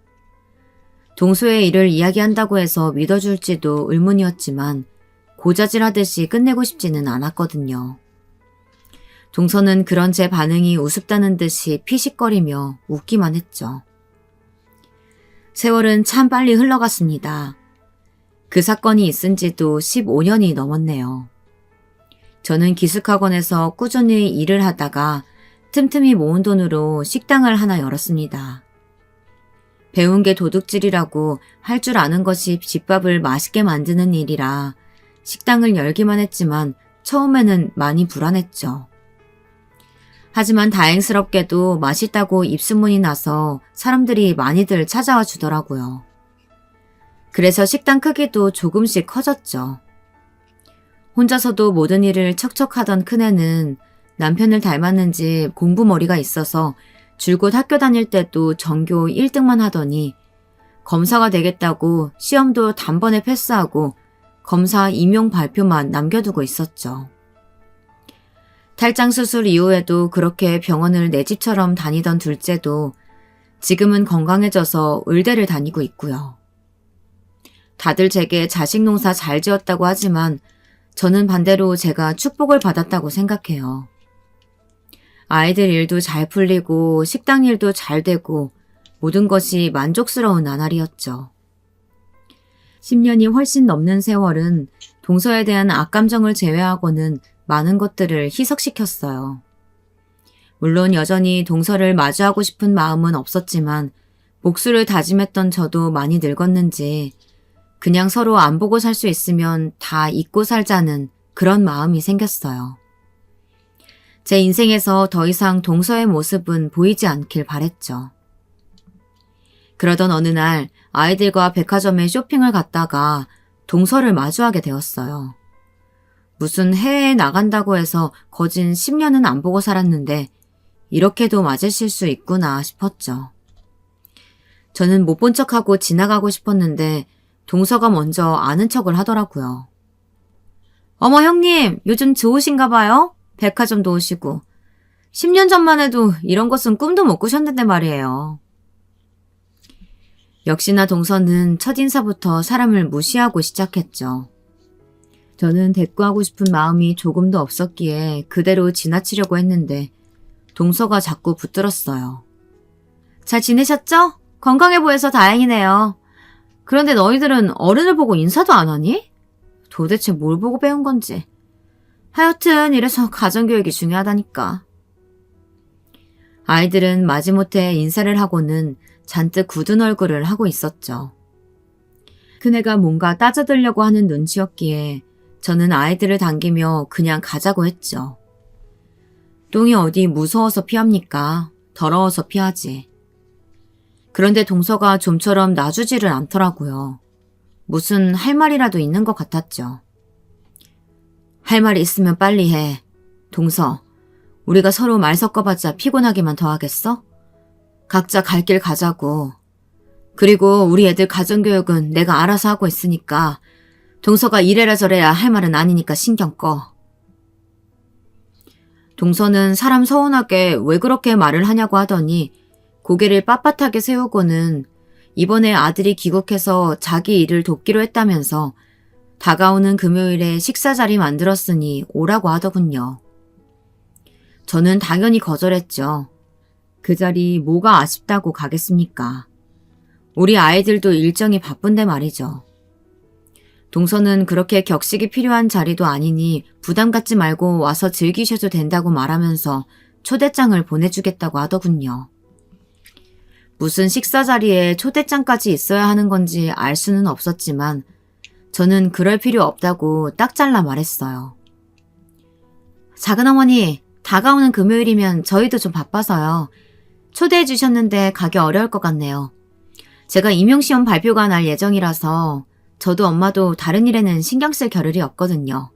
동서의 일을 이야기한다고 해서 믿어줄지도 의문이었지만 고자질하듯이 끝내고 싶지는 않았거든요. 동서는 그런 제 반응이 우습다는 듯이 피식거리며 웃기만 했죠. 세월은 참 빨리 흘러갔습니다. 그 사건이 있은 지도 15년이 넘었네요. 저는 기숙학원에서 꾸준히 일을 하다가 틈틈이 모은 돈으로 식당을 하나 열었습니다. 배운 게 도둑질이라고 할 줄 아는 것이 집밥을 맛있게 만드는 일이라 식당을 열기만 했지만 처음에는 많이 불안했죠. 하지만 다행스럽게도 맛있다고 입소문이 나서 사람들이 많이들 찾아와 주더라고요. 그래서 식당 크기도 조금씩 커졌죠. 혼자서도 모든 일을 척척하던 큰애는 남편을 닮았는지 공부머리가 있어서 줄곧 학교 다닐 때도 전교 1등만 하더니 검사가 되겠다고 시험도 단번에 패스하고 검사 임용 발표만 남겨두고 있었죠. 탈장 수술 이후에도 그렇게 병원을 내 집처럼 다니던 둘째도 지금은 건강해져서 의대를 다니고 있고요. 다들 제게 자식 농사 잘 지었다고 하지만 저는 반대로 제가 축복을 받았다고 생각해요. 아이들 일도 잘 풀리고 식당 일도 잘 되고 모든 것이 만족스러운 나날이었죠. 10년이 훨씬 넘는 세월은 동서에 대한 악감정을 제외하고는 많은 것들을 희석시켰어요. 물론 여전히 동서를 마주하고 싶은 마음은 없었지만 복수를 다짐했던 저도 많이 늙었는지 그냥 서로 안 보고 살 수 있으면 다 잊고 살자는 그런 마음이 생겼어요. 제 인생에서 더 이상 동서의 모습은 보이지 않길 바랬죠. 그러던 어느 날 아이들과 백화점에 쇼핑을 갔다가 동서를 마주하게 되었어요. 무슨 해외에 나간다고 해서 거진 10년은 안 보고 살았는데 이렇게도 맞으실 수 있구나 싶었죠. 저는 못 본 척하고 지나가고 싶었는데 동서가 먼저 아는 척을 하더라고요. 어머 형님, 요즘 좋으신가 봐요? 백화점도 오시고. 10년 전만 해도 이런 것은 꿈도 못 꾸셨는데 말이에요. 역시나 동서는 첫인사부터 사람을 무시하고 시작했죠. 저는 대꾸하고 싶은 마음이 조금도 없었기에 그대로 지나치려고 했는데 동서가 자꾸 붙들었어요. 잘 지내셨죠? 건강해 보여서 다행이네요. 그런데 너희들은 어른을 보고 인사도 안 하니? 도대체 뭘 보고 배운 건지. 하여튼 이래서 가정교육이 중요하다니까. 아이들은 마지못해 인사를 하고는 잔뜩 굳은 얼굴을 하고 있었죠. 큰애가 뭔가 따져들려고 하는 눈치였기에 저는 아이들을 당기며 그냥 가자고 했죠. 똥이 어디 무서워서 피합니까? 더러워서 피하지. 그런데 동서가 좀처럼 놔주지를 않더라고요. 무슨 할 말이라도 있는 것 같았죠. 할 말이 있으면 빨리 해. 동서, 우리가 서로 말 섞어봤자 피곤하기만 더하겠어? 각자 갈 길 가자고. 그리고 우리 애들 가정교육은 내가 알아서 하고 있으니까 동서가 이래라 저래야 할 말은 아니니까 신경 꺼. 동서는 사람 서운하게 왜 그렇게 말을 하냐고 하더니 고개를 빳빳하게 세우고는 이번에 아들이 귀국해서 자기 일을 돕기로 했다면서 다가오는 금요일에 식사 자리 만들었으니 오라고 하더군요. 저는 당연히 거절했죠. 그 자리 뭐가 아쉽다고 가겠습니까? 우리 아이들도 일정이 바쁜데 말이죠. 동서는 그렇게 격식이 필요한 자리도 아니니 부담 갖지 말고 와서 즐기셔도 된다고 말하면서 초대장을 보내주겠다고 하더군요. 무슨 식사 자리에 초대장까지 있어야 하는 건지 알 수는 없었지만 저는 그럴 필요 없다고 딱 잘라 말했어요. 작은어머니, 다가오는 금요일이면 저희도 좀 바빠서요. 초대해 주셨는데 가기 어려울 것 같네요. 제가 임용시험 발표가 날 예정이라서 저도 엄마도 다른 일에는 신경 쓸 겨를이 없거든요.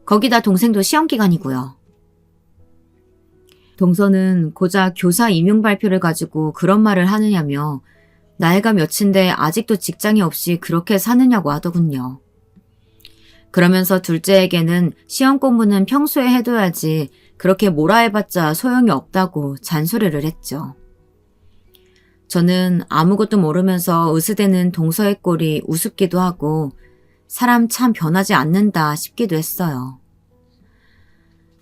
거기다 동생도 시험 기간이고요. 동서는 고작 교사 임용 발표를 가지고 그런 말을 하느냐며 나이가 몇인데 아직도 직장이 없이 그렇게 사느냐고 하더군요. 그러면서 둘째에게는 시험 공부는 평소에 해둬야지 그렇게 뭐라 해봤자 소용이 없다고 잔소리를 했죠. 저는 아무것도 모르면서 으스대는 동서의 꼴이 우습기도 하고 사람 참 변하지 않는다 싶기도 했어요.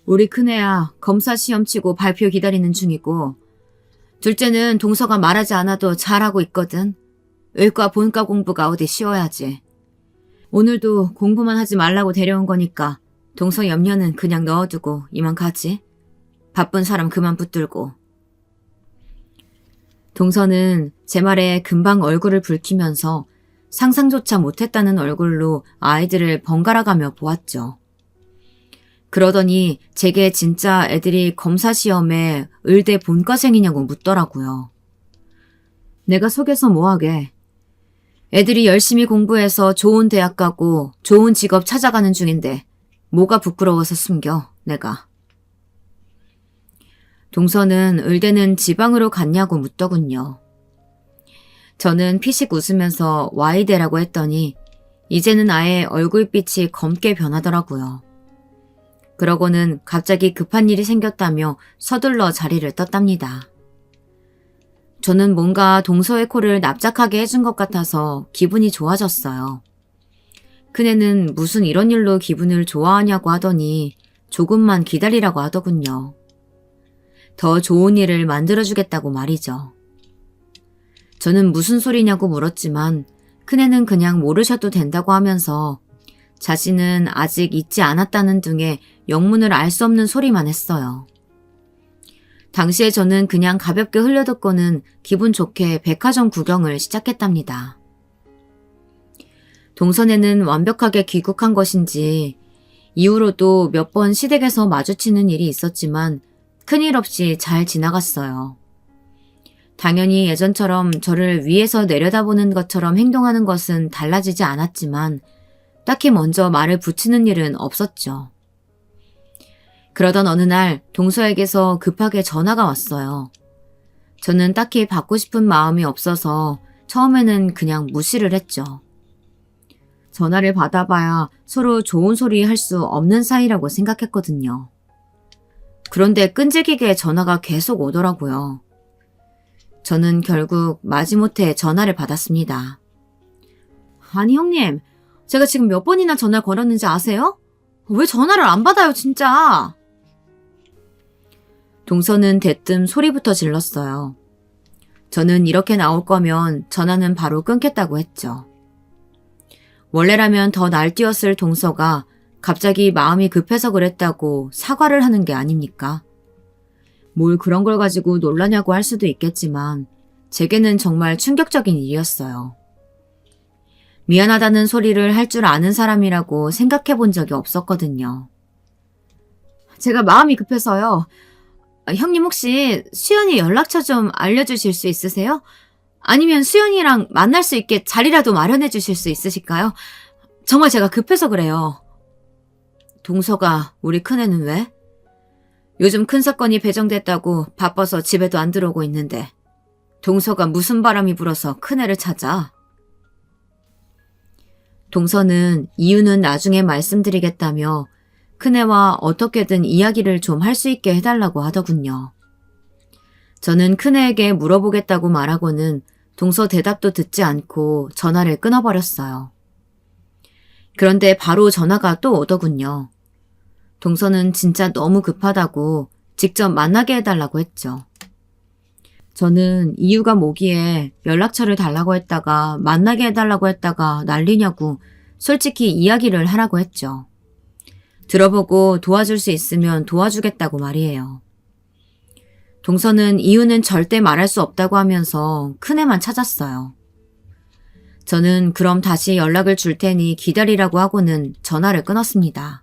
우리 큰애야 검사 시험 치고 발표 기다리는 중이고 둘째는 동서가 말하지 않아도 잘하고 있거든. 의과 본과 공부가 어디 쉬워야지. 오늘도 공부만 하지 말라고 데려온 거니까 동서 염려는 그냥 넣어두고 이만 가지. 바쁜 사람 그만 붙들고. 동서는 제 말에 금방 얼굴을 붉히면서 상상조차 못했다는 얼굴로 아이들을 번갈아가며 보았죠. 그러더니 제게 진짜 애들이 검사 시험에 의대 본과생이냐고 묻더라고요. 내가 속여서 뭐하게. 애들이 열심히 공부해서 좋은 대학 가고 좋은 직업 찾아가는 중인데 뭐가 부끄러워서 숨겨, 내가. 동서는 의대는 지방으로 갔냐고 묻더군요. 저는 피식 웃으면서 Y대라고 했더니 이제는 아예 얼굴빛이 검게 변하더라고요. 그러고는 갑자기 급한 일이 생겼다며 서둘러 자리를 떴답니다. 저는 뭔가 동서의 코를 납작하게 해준 것 같아서 기분이 좋아졌어요. 큰애는 무슨 이런 일로 기분을 좋아하냐고 하더니 조금만 기다리라고 하더군요. 더 좋은 일을 만들어주겠다고 말이죠. 저는 무슨 소리냐고 물었지만 큰애는 그냥 모르셔도 된다고 하면서 자신은 아직 잊지 않았다는 등의 영문을 알 수 없는 소리만 했어요. 당시에 저는 그냥 가볍게 흘려듣고는 기분 좋게 백화점 구경을 시작했답니다. 동선에는 완벽하게 귀국한 것인지 이후로도 몇 번 시댁에서 마주치는 일이 있었지만 큰일 없이 잘 지나갔어요. 당연히 예전처럼 저를 위에서 내려다보는 것처럼 행동하는 것은 달라지지 않았지만 딱히 먼저 말을 붙이는 일은 없었죠. 그러던 어느 날 동서에게서 급하게 전화가 왔어요. 저는 딱히 받고 싶은 마음이 없어서 처음에는 그냥 무시를 했죠. 전화를 받아봐야 서로 좋은 소리 할 수 없는 사이라고 생각했거든요. 그런데 끈질기게 전화가 계속 오더라고요. 저는 결국 마지못해 전화를 받았습니다. 아니 형님, 제가 지금 몇 번이나 전화를 걸었는지 아세요? 왜 전화를 안 받아요 진짜? 동서는 대뜸 소리부터 질렀어요. 저는 이렇게 나올 거면 전화는 바로 끊겠다고 했죠. 원래라면 더 날뛰었을 동서가 갑자기 마음이 급해서 그랬다고 사과를 하는 게 아닙니까? 뭘 그런 걸 가지고 놀라냐고 할 수도 있겠지만 제게는 정말 충격적인 일이었어요. 미안하다는 소리를 할 줄 아는 사람이라고 생각해 본 적이 없었거든요. 제가 마음이 급해서요. 형님 혹시 수연이 연락처 좀 알려주실 수 있으세요? 아니면 수연이랑 만날 수 있게 자리라도 마련해 주실 수 있으실까요? 정말 제가 급해서 그래요. 동서가 우리 큰애는 왜? 요즘 큰 사건이 배정됐다고 바빠서 집에도 안 들어오고 있는데 동서가 무슨 바람이 불어서 큰애를 찾아? 동서는 이유는 나중에 말씀드리겠다며 큰애와 어떻게든 이야기를 좀 할 수 있게 해달라고 하더군요. 저는 큰애에게 물어보겠다고 말하고는 동서 대답도 듣지 않고 전화를 끊어버렸어요. 그런데 바로 전화가 또 오더군요. 동서는 진짜 너무 급하다고 직접 만나게 해달라고 했죠. 저는 이유가 뭐기에 연락처를 달라고 했다가 만나게 해달라고 했다가 난리냐고 솔직히 이야기를 하라고 했죠. 들어보고 도와줄 수 있으면 도와주겠다고 말이에요. 동서는 이유는 절대 말할 수 없다고 하면서 큰애만 찾았어요. 저는 그럼 다시 연락을 줄 테니 기다리라고 하고는 전화를 끊었습니다.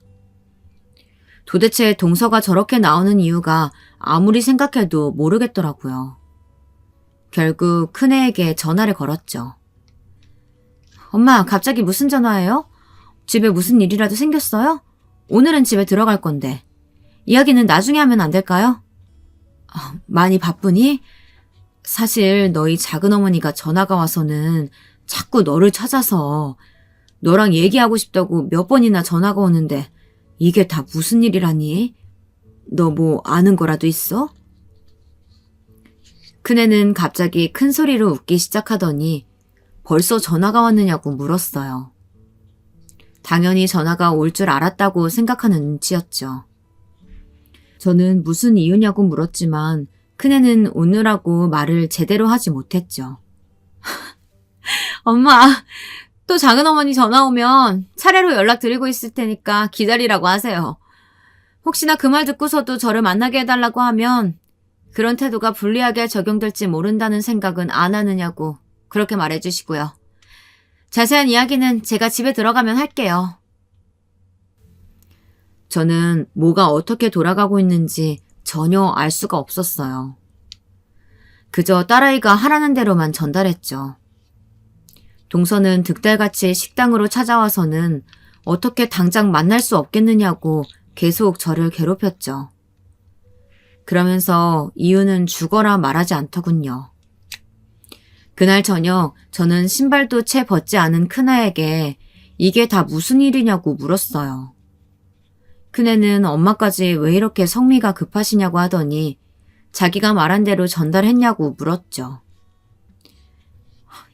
도대체 동서가 저렇게 나오는 이유가 아무리 생각해도 모르겠더라고요. 결국 큰애에게 전화를 걸었죠. 엄마, 갑자기 무슨 전화예요? 집에 무슨 일이라도 생겼어요? 오늘은 집에 들어갈 건데. 이야기는 나중에 하면 안 될까요? 많이 바쁘니? 사실 너희 작은어머니가 전화가 와서는 자꾸 너를 찾아서 너랑 얘기하고 싶다고 몇 번이나 전화가 오는데 이게 다 무슨 일이라니? 너 뭐 아는 거라도 있어? 큰애는 갑자기 큰 소리로 웃기 시작하더니 벌써 전화가 왔느냐고 물었어요. 당연히 전화가 올 줄 알았다고 생각하는 눈치였죠. 저는 무슨 이유냐고 물었지만 큰애는 오느라고 말을 제대로 하지 못했죠. 엄마, 또 작은어머니 전화 오면 차례로 연락드리고 있을 테니까 기다리라고 하세요. 혹시나 그 말 듣고서도 저를 만나게 해달라고 하면 그런 태도가 불리하게 적용될지 모른다는 생각은 안 하느냐고 그렇게 말해주시고요. 자세한 이야기는 제가 집에 들어가면 할게요. 저는 뭐가 어떻게 돌아가고 있는지 전혀 알 수가 없었어요. 그저 딸아이가 하라는 대로만 전달했죠. 동서는 득달같이 식당으로 찾아와서는 어떻게 당장 만날 수 없겠느냐고 계속 저를 괴롭혔죠. 그러면서 이유는 죽어라 말하지 않더군요. 그날 저녁 저는 신발도 채 벗지 않은 큰아에게 이게 다 무슨 일이냐고 물었어요. 큰애는 엄마까지 왜 이렇게 성미가 급하시냐고 하더니 자기가 말한 대로 전달했냐고 물었죠.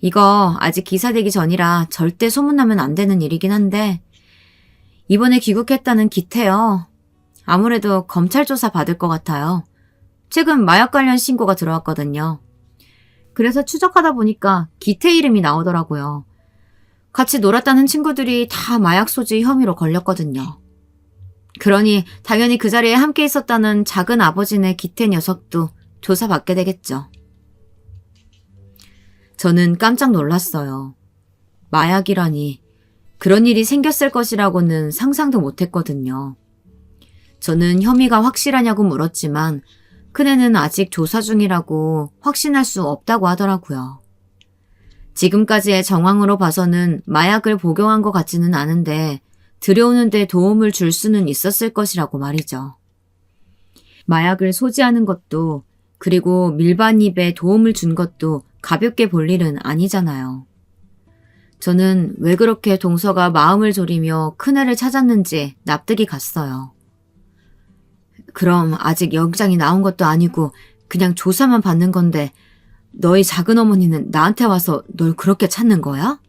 이거 아직 기사되기 전이라 절대 소문나면 안 되는 일이긴 한데 이번에 귀국했다는 기태요. 아무래도 검찰 조사 받을 것 같아요. 최근 마약 관련 신고가 들어왔거든요. 그래서 추적하다 보니까 기태 이름이 나오더라고요. 같이 놀았다는 친구들이 다 마약 소지 혐의로 걸렸거든요. 그러니 당연히 그 자리에 함께 있었다는 작은 아버지네 기태 녀석도 조사받게 되겠죠. 저는 깜짝 놀랐어요. 마약이라니 그런 일이 생겼을 것이라고는 상상도 못했거든요. 저는 혐의가 확실하냐고 물었지만 큰애는 아직 조사 중이라고 확신할 수 없다고 하더라고요. 지금까지의 정황으로 봐서는 마약을 복용한 것 같지는 않은데 들여오는 데 도움을 줄 수는 있었을 것이라고 말이죠. 마약을 소지하는 것도 그리고 밀반입에 도움을 준 것도 가볍게 볼 일은 아니잖아요. 저는 왜 그렇게 동서가 마음을 졸이며 큰애를 찾았는지 납득이 갔어요. 그럼 아직 영장이 나온 것도 아니고 그냥 조사만 받는 건데 너희 작은어머니는 나한테 와서 널 그렇게 찾는 거야?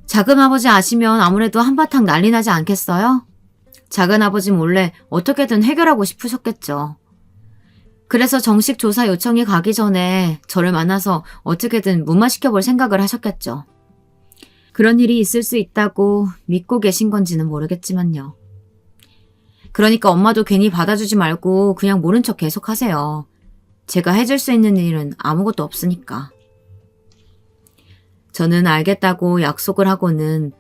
작은아버지 아시면 아무래도 한바탕 난리 나지 않겠어요? 작은아버지 몰래 어떻게든 해결하고 싶으셨겠죠. 그래서 정식 조사 요청이 가기 전에 저를 만나서 어떻게든 무마시켜볼 생각을 하셨겠죠. 그런 일이 있을 수 있다고 믿고 계신 건지는 모르겠지만요. 그러니까 엄마도 괜히 받아주지 말고 그냥 모른 척 계속하세요. 제가 해줄 수 있는 일은 아무것도 없으니까. 저는 알겠다고 약속을 하고는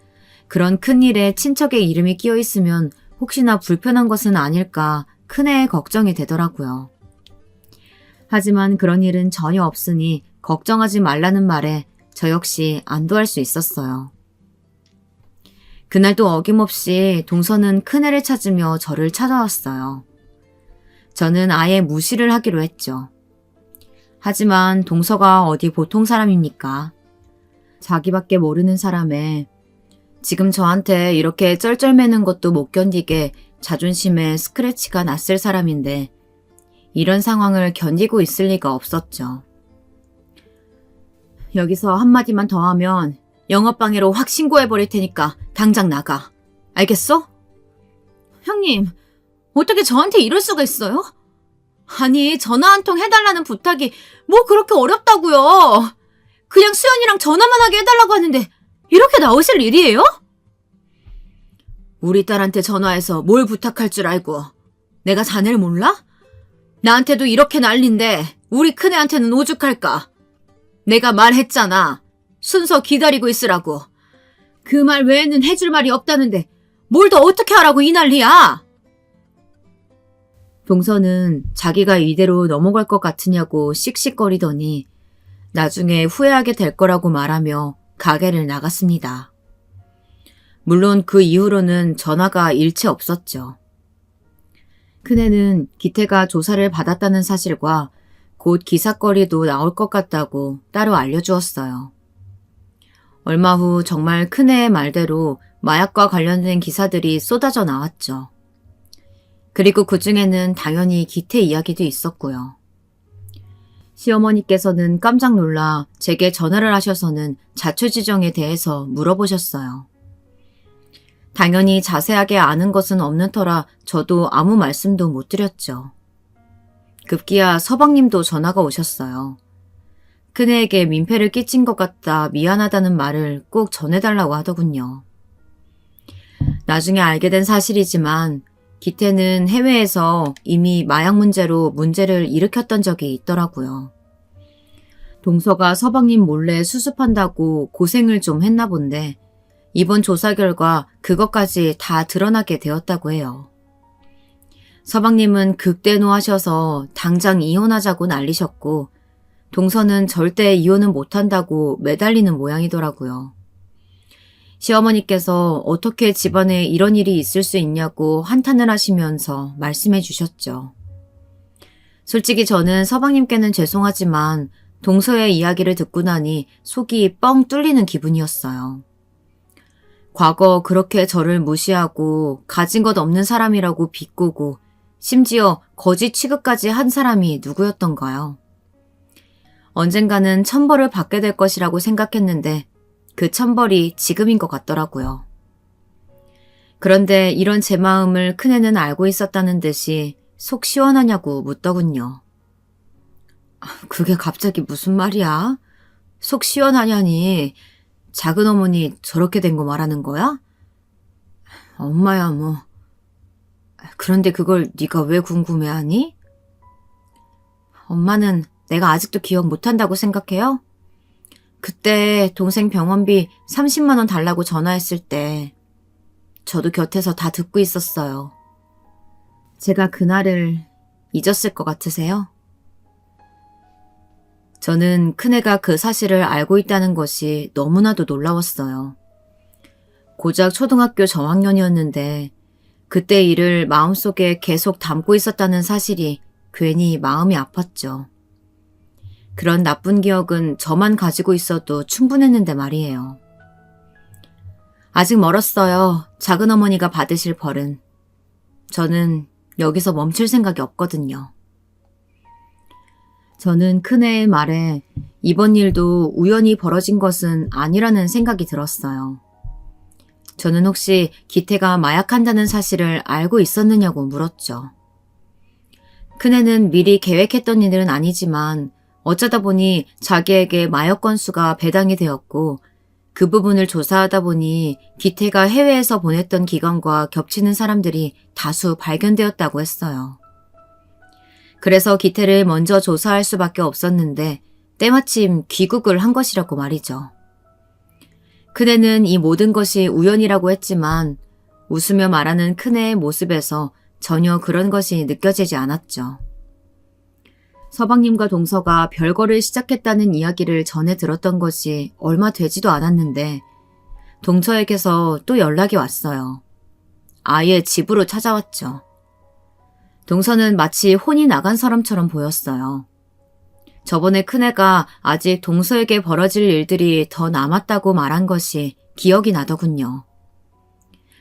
그런 큰일에 친척의 이름이 끼어 있으면 혹시나 불편한 것은 아닐까 큰애의 걱정이 되더라고요. 하지만 그런 일은 전혀 없으니 걱정하지 말라는 말에 저 역시 안도할 수 있었어요. 그날도 어김없이 동서는 큰애를 찾으며 저를 찾아왔어요. 저는 아예 무시를 하기로 했죠. 하지만 동서가 어디 보통 사람입니까? 자기밖에 모르는 사람에 지금 저한테 이렇게 쩔쩔매는 것도 못 견디게 자존심에 스크래치가 났을 사람인데 이런 상황을 견디고 있을 리가 없었죠. 여기서 한마디만 더 하면 영업방해로 확 신고해버릴 테니까 당장 나가. 알겠어? 형님, 어떻게 저한테 이럴 수가 있어요? 아니, 전화 한 통 해달라는 부탁이 뭐 그렇게 어렵다고요. 그냥 수연이랑 전화만 하게 해달라고 하는데 이렇게 나오실 일이에요? 우리 딸한테 전화해서 뭘 부탁할 줄 알고 내가 자네를 몰라? 나한테도 이렇게 난린데 우리 큰애한테는 오죽할까? 내가 말했잖아. 순서 기다리고 있으라고. 그 말 외에는 해줄 말이 없다는데 뭘 더 어떻게 하라고 이 난리야? 동서는 자기가 이대로 넘어갈 것 같으냐고 씩씩거리더니 나중에 후회하게 될 거라고 말하며 가게를 나갔습니다. 물론 그 이후로는 전화가 일체 없었죠. 큰애는 기태가 조사를 받았다는 사실과 곧 기사거리도 나올 것 같다고 따로 알려주었어요. 얼마 후 정말 큰애의 말대로 마약과 관련된 기사들이 쏟아져 나왔죠. 그리고 그 중에는 당연히 기태 이야기도 있었고요. 시어머니께서는 깜짝 놀라 제게 전화를 하셔서는 자초지종에 대해서 물어보셨어요. 당연히 자세하게 아는 것은 없는 터라 저도 아무 말씀도 못 드렸죠. 급기야 서방님도 전화가 오셨어요. 큰애에게 민폐를 끼친 것 같다 미안하다는 말을 꼭 전해달라고 하더군요. 나중에 알게 된 사실이지만 기태는 해외에서 이미 마약 문제로 문제를 일으켰던 적이 있더라고요. 동서가 서방님 몰래 수습한다고 고생을 좀 했나 본데 이번 조사 결과 그것까지 다 드러나게 되었다고 해요. 서방님은 극대노하셔서 당장 이혼하자고 난리셨고 동서는 절대 이혼은 못한다고 매달리는 모양이더라고요. 시어머니께서 어떻게 집안에 이런 일이 있을 수 있냐고 한탄을 하시면서 말씀해 주셨죠. 솔직히 저는 서방님께는 죄송하지만 동서의 이야기를 듣고 나니 속이 뻥 뚫리는 기분이었어요. 과거 그렇게 저를 무시하고 가진 것 없는 사람이라고 비꼬고 심지어 거지 취급까지 한 사람이 누구였던가요? 언젠가는 천벌을 받게 될 것이라고 생각했는데 그 천벌이 지금인 것 같더라고요. 그런데 이런 제 마음을 큰애는 알고 있었다는 듯이 속 시원하냐고 묻더군요. 그게 갑자기 무슨 말이야? 속 시원하냐니 작은 어머니 저렇게 된 거 말하는 거야? 엄마야 뭐. 그런데 그걸 네가 왜 궁금해하니? 엄마는 내가 아직도 기억 못한다고 생각해요? 그때 동생 병원비 30만 원 달라고 전화했을 때 저도 곁에서 다 듣고 있었어요. 제가 그날을 잊었을 것 같으세요? 저는 큰애가 그 사실을 알고 있다는 것이 너무나도 놀라웠어요. 고작 초등학교 저학년이었는데 그때 일을 마음속에 계속 담고 있었다는 사실이 괜히 마음이 아팠죠. 그런 나쁜 기억은 저만 가지고 있어도 충분했는데 말이에요. 아직 멀었어요. 작은 어머니가 받으실 벌은. 저는 여기서 멈출 생각이 없거든요. 저는 큰애의 말에 이번 일도 우연히 벌어진 것은 아니라는 생각이 들었어요. 저는 혹시 기태가 마약한다는 사실을 알고 있었느냐고 물었죠. 큰애는 미리 계획했던 일은 아니지만 어쩌다 보니 자기에게 마약 건수가 배당이 되었고 그 부분을 조사하다 보니 기태가 해외에서 보냈던 기간과 겹치는 사람들이 다수 발견되었다고 했어요. 그래서 기태를 먼저 조사할 수밖에 없었는데 때마침 귀국을 한 것이라고 말이죠. 큰애는 이 모든 것이 우연이라고 했지만 웃으며 말하는 큰애의 모습에서 전혀 그런 것이 느껴지지 않았죠. 서방님과 동서가 별거를 시작했다는 이야기를 전해 들었던 것이 얼마 되지도 않았는데 동서에게서 또 연락이 왔어요. 아예 집으로 찾아왔죠. 동서는 마치 혼이 나간 사람처럼 보였어요. 저번에 큰애가 아직 동서에게 벌어질 일들이 더 남았다고 말한 것이 기억이 나더군요.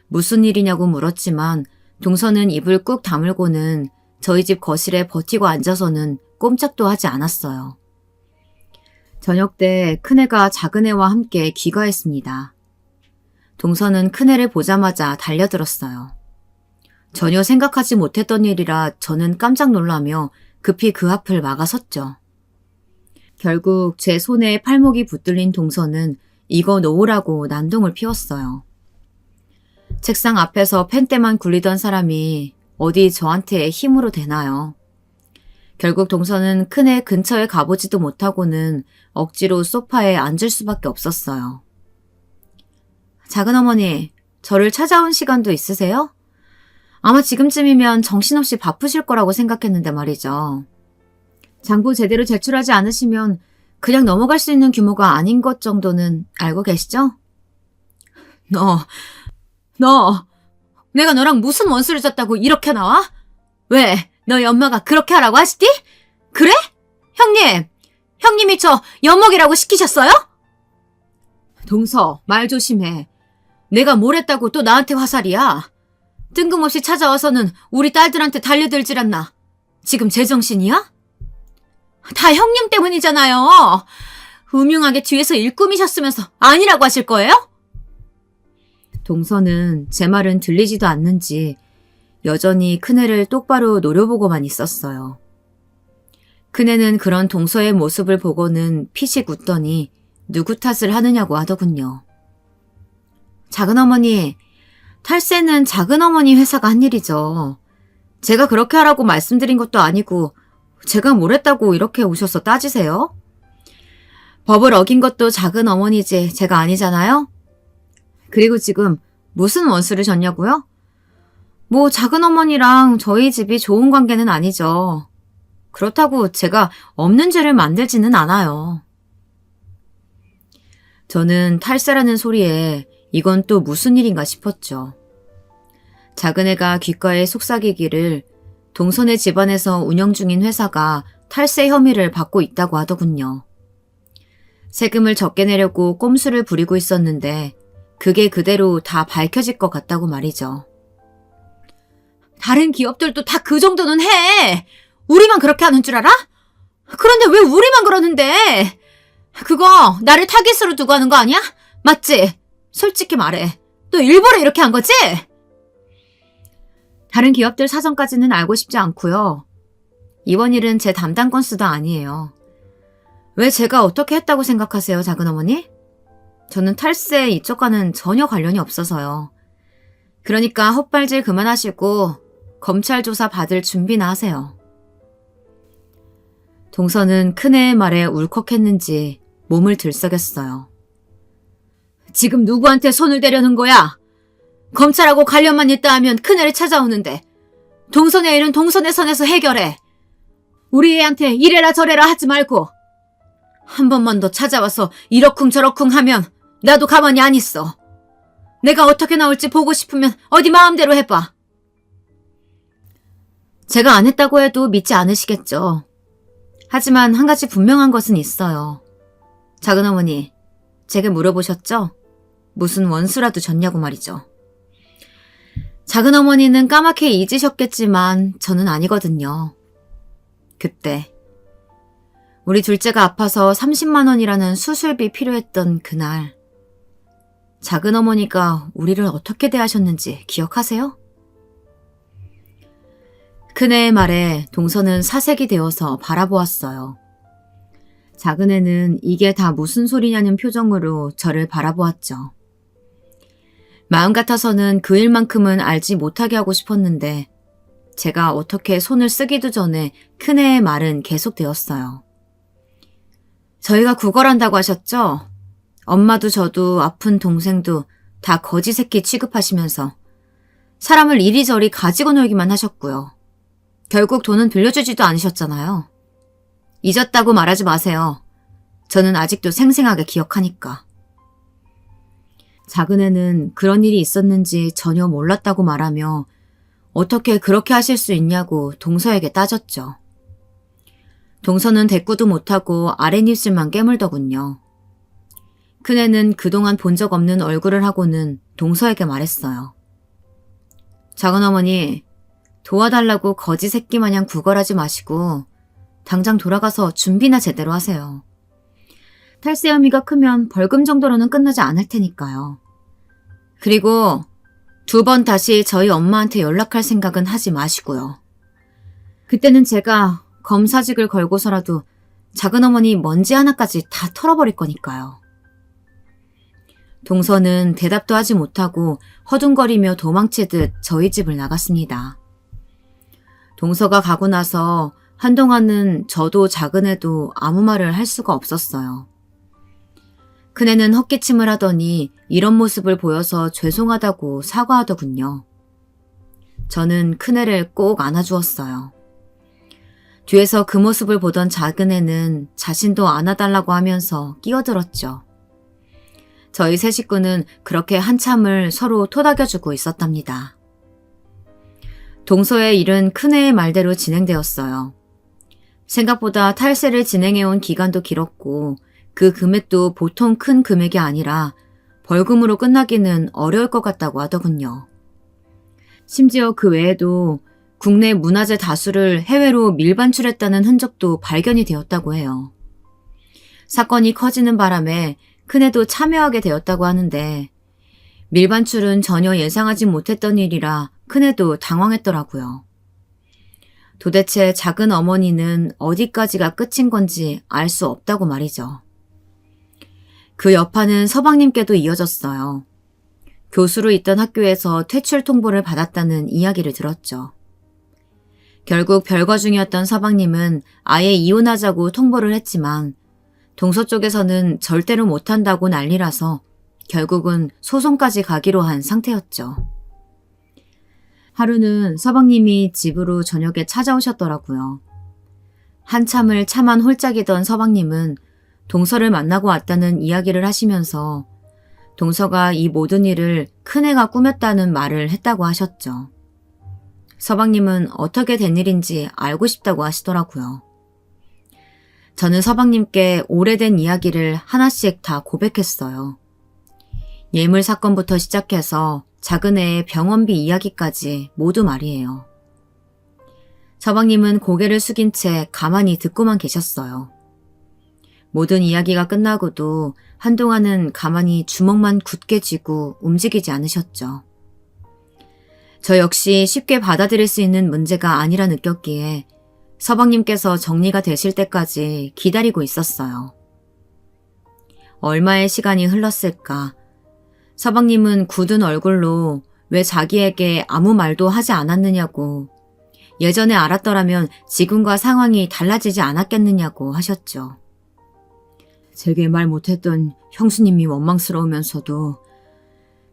무슨 일이냐고 물었지만 동서는 입을 꾹 다물고는 저희 집 거실에 버티고 앉아서는 꼼짝도 하지 않았어요. 저녁 때 큰애가 작은애와 함께 귀가했습니다. 동서는 큰애를 보자마자 달려들었어요. 전혀 생각하지 못했던 일이라 저는 깜짝 놀라며 급히 그 앞을 막아섰죠. 결국 제 손에 팔목이 붙들린 동서는 이거 놓으라고 난동을 피웠어요. 책상 앞에서 펜대만 굴리던 사람이 어디 저한테 힘으로 대나요? 결국 동서는 큰애 근처에 가보지도 못하고는 억지로 소파에 앉을 수밖에 없었어요. 작은 어머니, 저를 찾아온 시간도 있으세요? 아마 지금쯤이면 정신없이 바쁘실 거라고 생각했는데 말이죠. 장부 제대로 제출하지 않으시면 그냥 넘어갈 수 있는 규모가 아닌 것 정도는 알고 계시죠? 내가 너랑 무슨 원수를 졌다고 이렇게 나와? 왜? 너희 엄마가 그렇게 하라고 하시디? 그래? 형님이 저 엿먹이라고 시키셨어요? 동서, 말 조심해. 내가 뭘 했다고 또 나한테 화살이야. 뜬금없이 찾아와서는 우리 딸들한테 달려들질 않나. 지금 제정신이야? 다 형님 때문이잖아요. 음흉하게 뒤에서 일 꾸미셨으면서 아니라고 하실 거예요? 동서는 제 말은 들리지도 않는지 여전히 큰애를 똑바로 노려보고만 있었어요. 큰애는 그런 동서의 모습을 보고는 피식 웃더니 누구 탓을 하느냐고 하더군요. 작은어머니, 탈세는 작은어머니 회사가 한 일이죠. 제가 그렇게 하라고 말씀드린 것도 아니고 제가 뭘 했다고 이렇게 오셔서 따지세요? 법을 어긴 것도 작은어머니지 제가 아니잖아요? 그리고 지금 무슨 원수를 졌냐고요? 뭐 작은어머니랑 저희 집이 좋은 관계는 아니죠. 그렇다고 제가 없는 죄를 만들지는 않아요. 저는 탈세라는 소리에 이건 또 무슨 일인가 싶었죠. 작은애가 귓가에 속삭이기를 동선의 집안에서 운영 중인 회사가 탈세 혐의를 받고 있다고 하더군요. 세금을 적게 내려고 꼼수를 부리고 있었는데 그게 그대로 다 밝혀질 것 같다고 말이죠. 다른 기업들도 다 그 정도는 해. 우리만 그렇게 하는 줄 알아? 그런데 왜 우리만 그러는데? 그거 나를 타깃으로 두고 하는 거 아니야? 맞지? 솔직히 말해. 너 일부러 이렇게 한 거지? 다른 기업들 사정까지는 알고 싶지 않고요. 이번 일은 제 담당 건수도 아니에요. 왜 제가 어떻게 했다고 생각하세요, 작은어머니? 저는 탈세 이쪽과는 전혀 관련이 없어서요. 그러니까 헛발질 그만하시고 검찰 조사 받을 준비나 하세요. 동서는 큰애의 말에 울컥했는지 몸을 들썩였어요. 지금 누구한테 손을 대려는 거야? 검찰하고 관련만 있다 하면 큰애를 찾아오는데 동선의 일은 동선의 선에서 해결해. 우리 애한테 이래라 저래라 하지 말고 한 번만 더 찾아와서 이러쿵저러쿵 하면 나도 가만히 안 있어. 내가 어떻게 나올지 보고 싶으면 어디 마음대로 해봐. 제가 안 했다고 해도 믿지 않으시겠죠. 하지만 한 가지 분명한 것은 있어요. 작은어머니, 제게 물어보셨죠? 무슨 원수라도 졌냐고 말이죠. 작은어머니는 까맣게 잊으셨겠지만 저는 아니거든요. 그때 우리 둘째가 아파서 30만 원이라는 수술비 필요했던 그날 작은어머니가 우리를 어떻게 대하셨는지 기억하세요? 큰애의 말에 동서는 사색이 되어서 바라보았어요. 작은애는 이게 다 무슨 소리냐는 표정으로 저를 바라보았죠. 마음 같아서는 그 일만큼은 알지 못하게 하고 싶었는데 제가 어떻게 손을 쓰기도 전에 큰애의 말은 계속되었어요. 저희가 구걸한다고 하셨죠? 엄마도 저도 아픈 동생도 다 거지 새끼 취급하시면서 사람을 이리저리 가지고 놀기만 하셨고요. 결국 돈은 빌려주지도 않으셨잖아요. 잊었다고 말하지 마세요. 저는 아직도 생생하게 기억하니까. 작은애는 그런 일이 있었는지 전혀 몰랐다고 말하며 어떻게 그렇게 하실 수 있냐고 동서에게 따졌죠. 동서는 대꾸도 못하고 아랫입술만 깨물더군요. 큰애는 그동안 본 적 없는 얼굴을 하고는 동서에게 말했어요. 작은어머니, 도와달라고 거지 새끼 마냥 구걸하지 마시고 당장 돌아가서 준비나 제대로 하세요. 탈세 혐의가 크면 벌금 정도로는 끝나지 않을 테니까요. 그리고 2번 다시 저희 엄마한테 연락할 생각은 하지 마시고요. 그때는 제가 검사직을 걸고서라도 작은어머니 먼지 하나까지 다 털어버릴 거니까요. 동서는 대답도 하지 못하고 허둥거리며 도망치듯 저희 집을 나갔습니다. 동서가 가고 나서 한동안은 저도 작은애도 아무 말을 할 수가 없었어요. 큰애는 헛기침을 하더니 이런 모습을 보여서 죄송하다고 사과하더군요. 저는 큰애를 꼭 안아주었어요. 뒤에서 그 모습을 보던 작은애는 자신도 안아달라고 하면서 끼어들었죠. 저희 세 식구는 그렇게 한참을 서로 토닥여주고 있었답니다. 동서의 일은 큰애의 말대로 진행되었어요. 생각보다 탈세를 진행해온 기간도 길었고 그 금액도 보통 큰 금액이 아니라 벌금으로 끝나기는 어려울 것 같다고 하더군요. 심지어 그 외에도 국내 문화재 다수를 해외로 밀반출했다는 흔적도 발견이 되었다고 해요. 사건이 커지는 바람에 큰애도 참여하게 되었다고 하는데 밀반출은 전혀 예상하지 못했던 일이라 큰애도 당황했더라고요. 도대체 작은 어머니는 어디까지가 끝인 건지 알 수 없다고 말이죠. 그 여파는 서방님께도 이어졌어요. 교수로 있던 학교에서 퇴출 통보를 받았다는 이야기를 들었죠. 결국 별거 중이었던 서방님은 아예 이혼하자고 통보를 했지만 동서 쪽에서는 절대로 못한다고 난리라서 결국은 소송까지 가기로 한 상태였죠. 하루는 서방님이 집으로 저녁에 찾아오셨더라고요. 한참을 차만 홀짝이던 서방님은 동서를 만나고 왔다는 이야기를 하시면서 동서가 이 모든 일을 큰애가 꾸몄다는 말을 했다고 하셨죠. 서방님은 어떻게 된 일인지 알고 싶다고 하시더라고요. 저는 서방님께 오래된 이야기를 하나씩 다 고백했어요. 예물 사건부터 시작해서 작은애의 병원비 이야기까지 모두 말이에요. 서방님은 고개를 숙인 채 가만히 듣고만 계셨어요. 모든 이야기가 끝나고도 한동안은 가만히 주먹만 굳게 쥐고 움직이지 않으셨죠. 저 역시 쉽게 받아들일 수 있는 문제가 아니라 느꼈기에 서방님께서 정리가 되실 때까지 기다리고 있었어요. 얼마의 시간이 흘렀을까? 서방님은 굳은 얼굴로 왜 자기에게 아무 말도 하지 않았느냐고, 예전에 알았더라면 지금과 상황이 달라지지 않았겠느냐고 하셨죠. 제게 말 못했던 형수님이 원망스러우면서도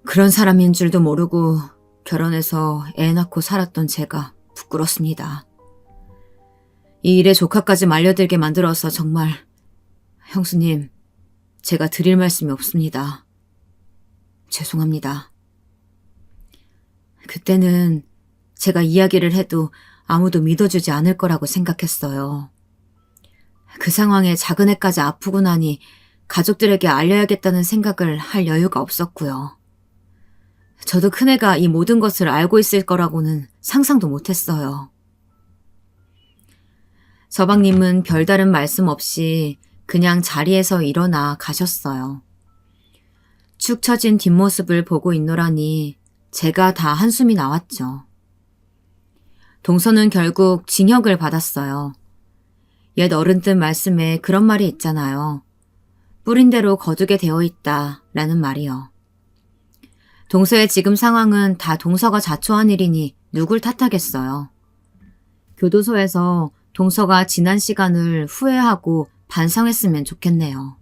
그런 사람인 줄도 모르고 결혼해서 애 낳고 살았던 제가 부끄럽습니다. 이 일에 조카까지 말려들게 만들어서 정말 형수님, 제가 드릴 말씀이 없습니다. 죄송합니다. 그때는 제가 이야기를 해도 아무도 믿어주지 않을 거라고 생각했어요. 그 상황에 작은애까지 아프고 나니 가족들에게 알려야겠다는 생각을 할 여유가 없었고요. 저도 큰애가 이 모든 것을 알고 있을 거라고는 상상도 못했어요. 서방님은 별다른 말씀 없이 그냥 자리에서 일어나 가셨어요. 축 처진 뒷모습을 보고 있노라니 제가 다 한숨이 나왔죠. 동서는 결국 징역을 받았어요. 옛 어른들 말씀에 그런 말이 있잖아요. 뿌린 대로 거두게 되어 있다 라는 말이요. 동서의 지금 상황은 다 동서가 자초한 일이니 누굴 탓하겠어요. 교도소에서 동서가 지난 시간을 후회하고 반성했으면 좋겠네요.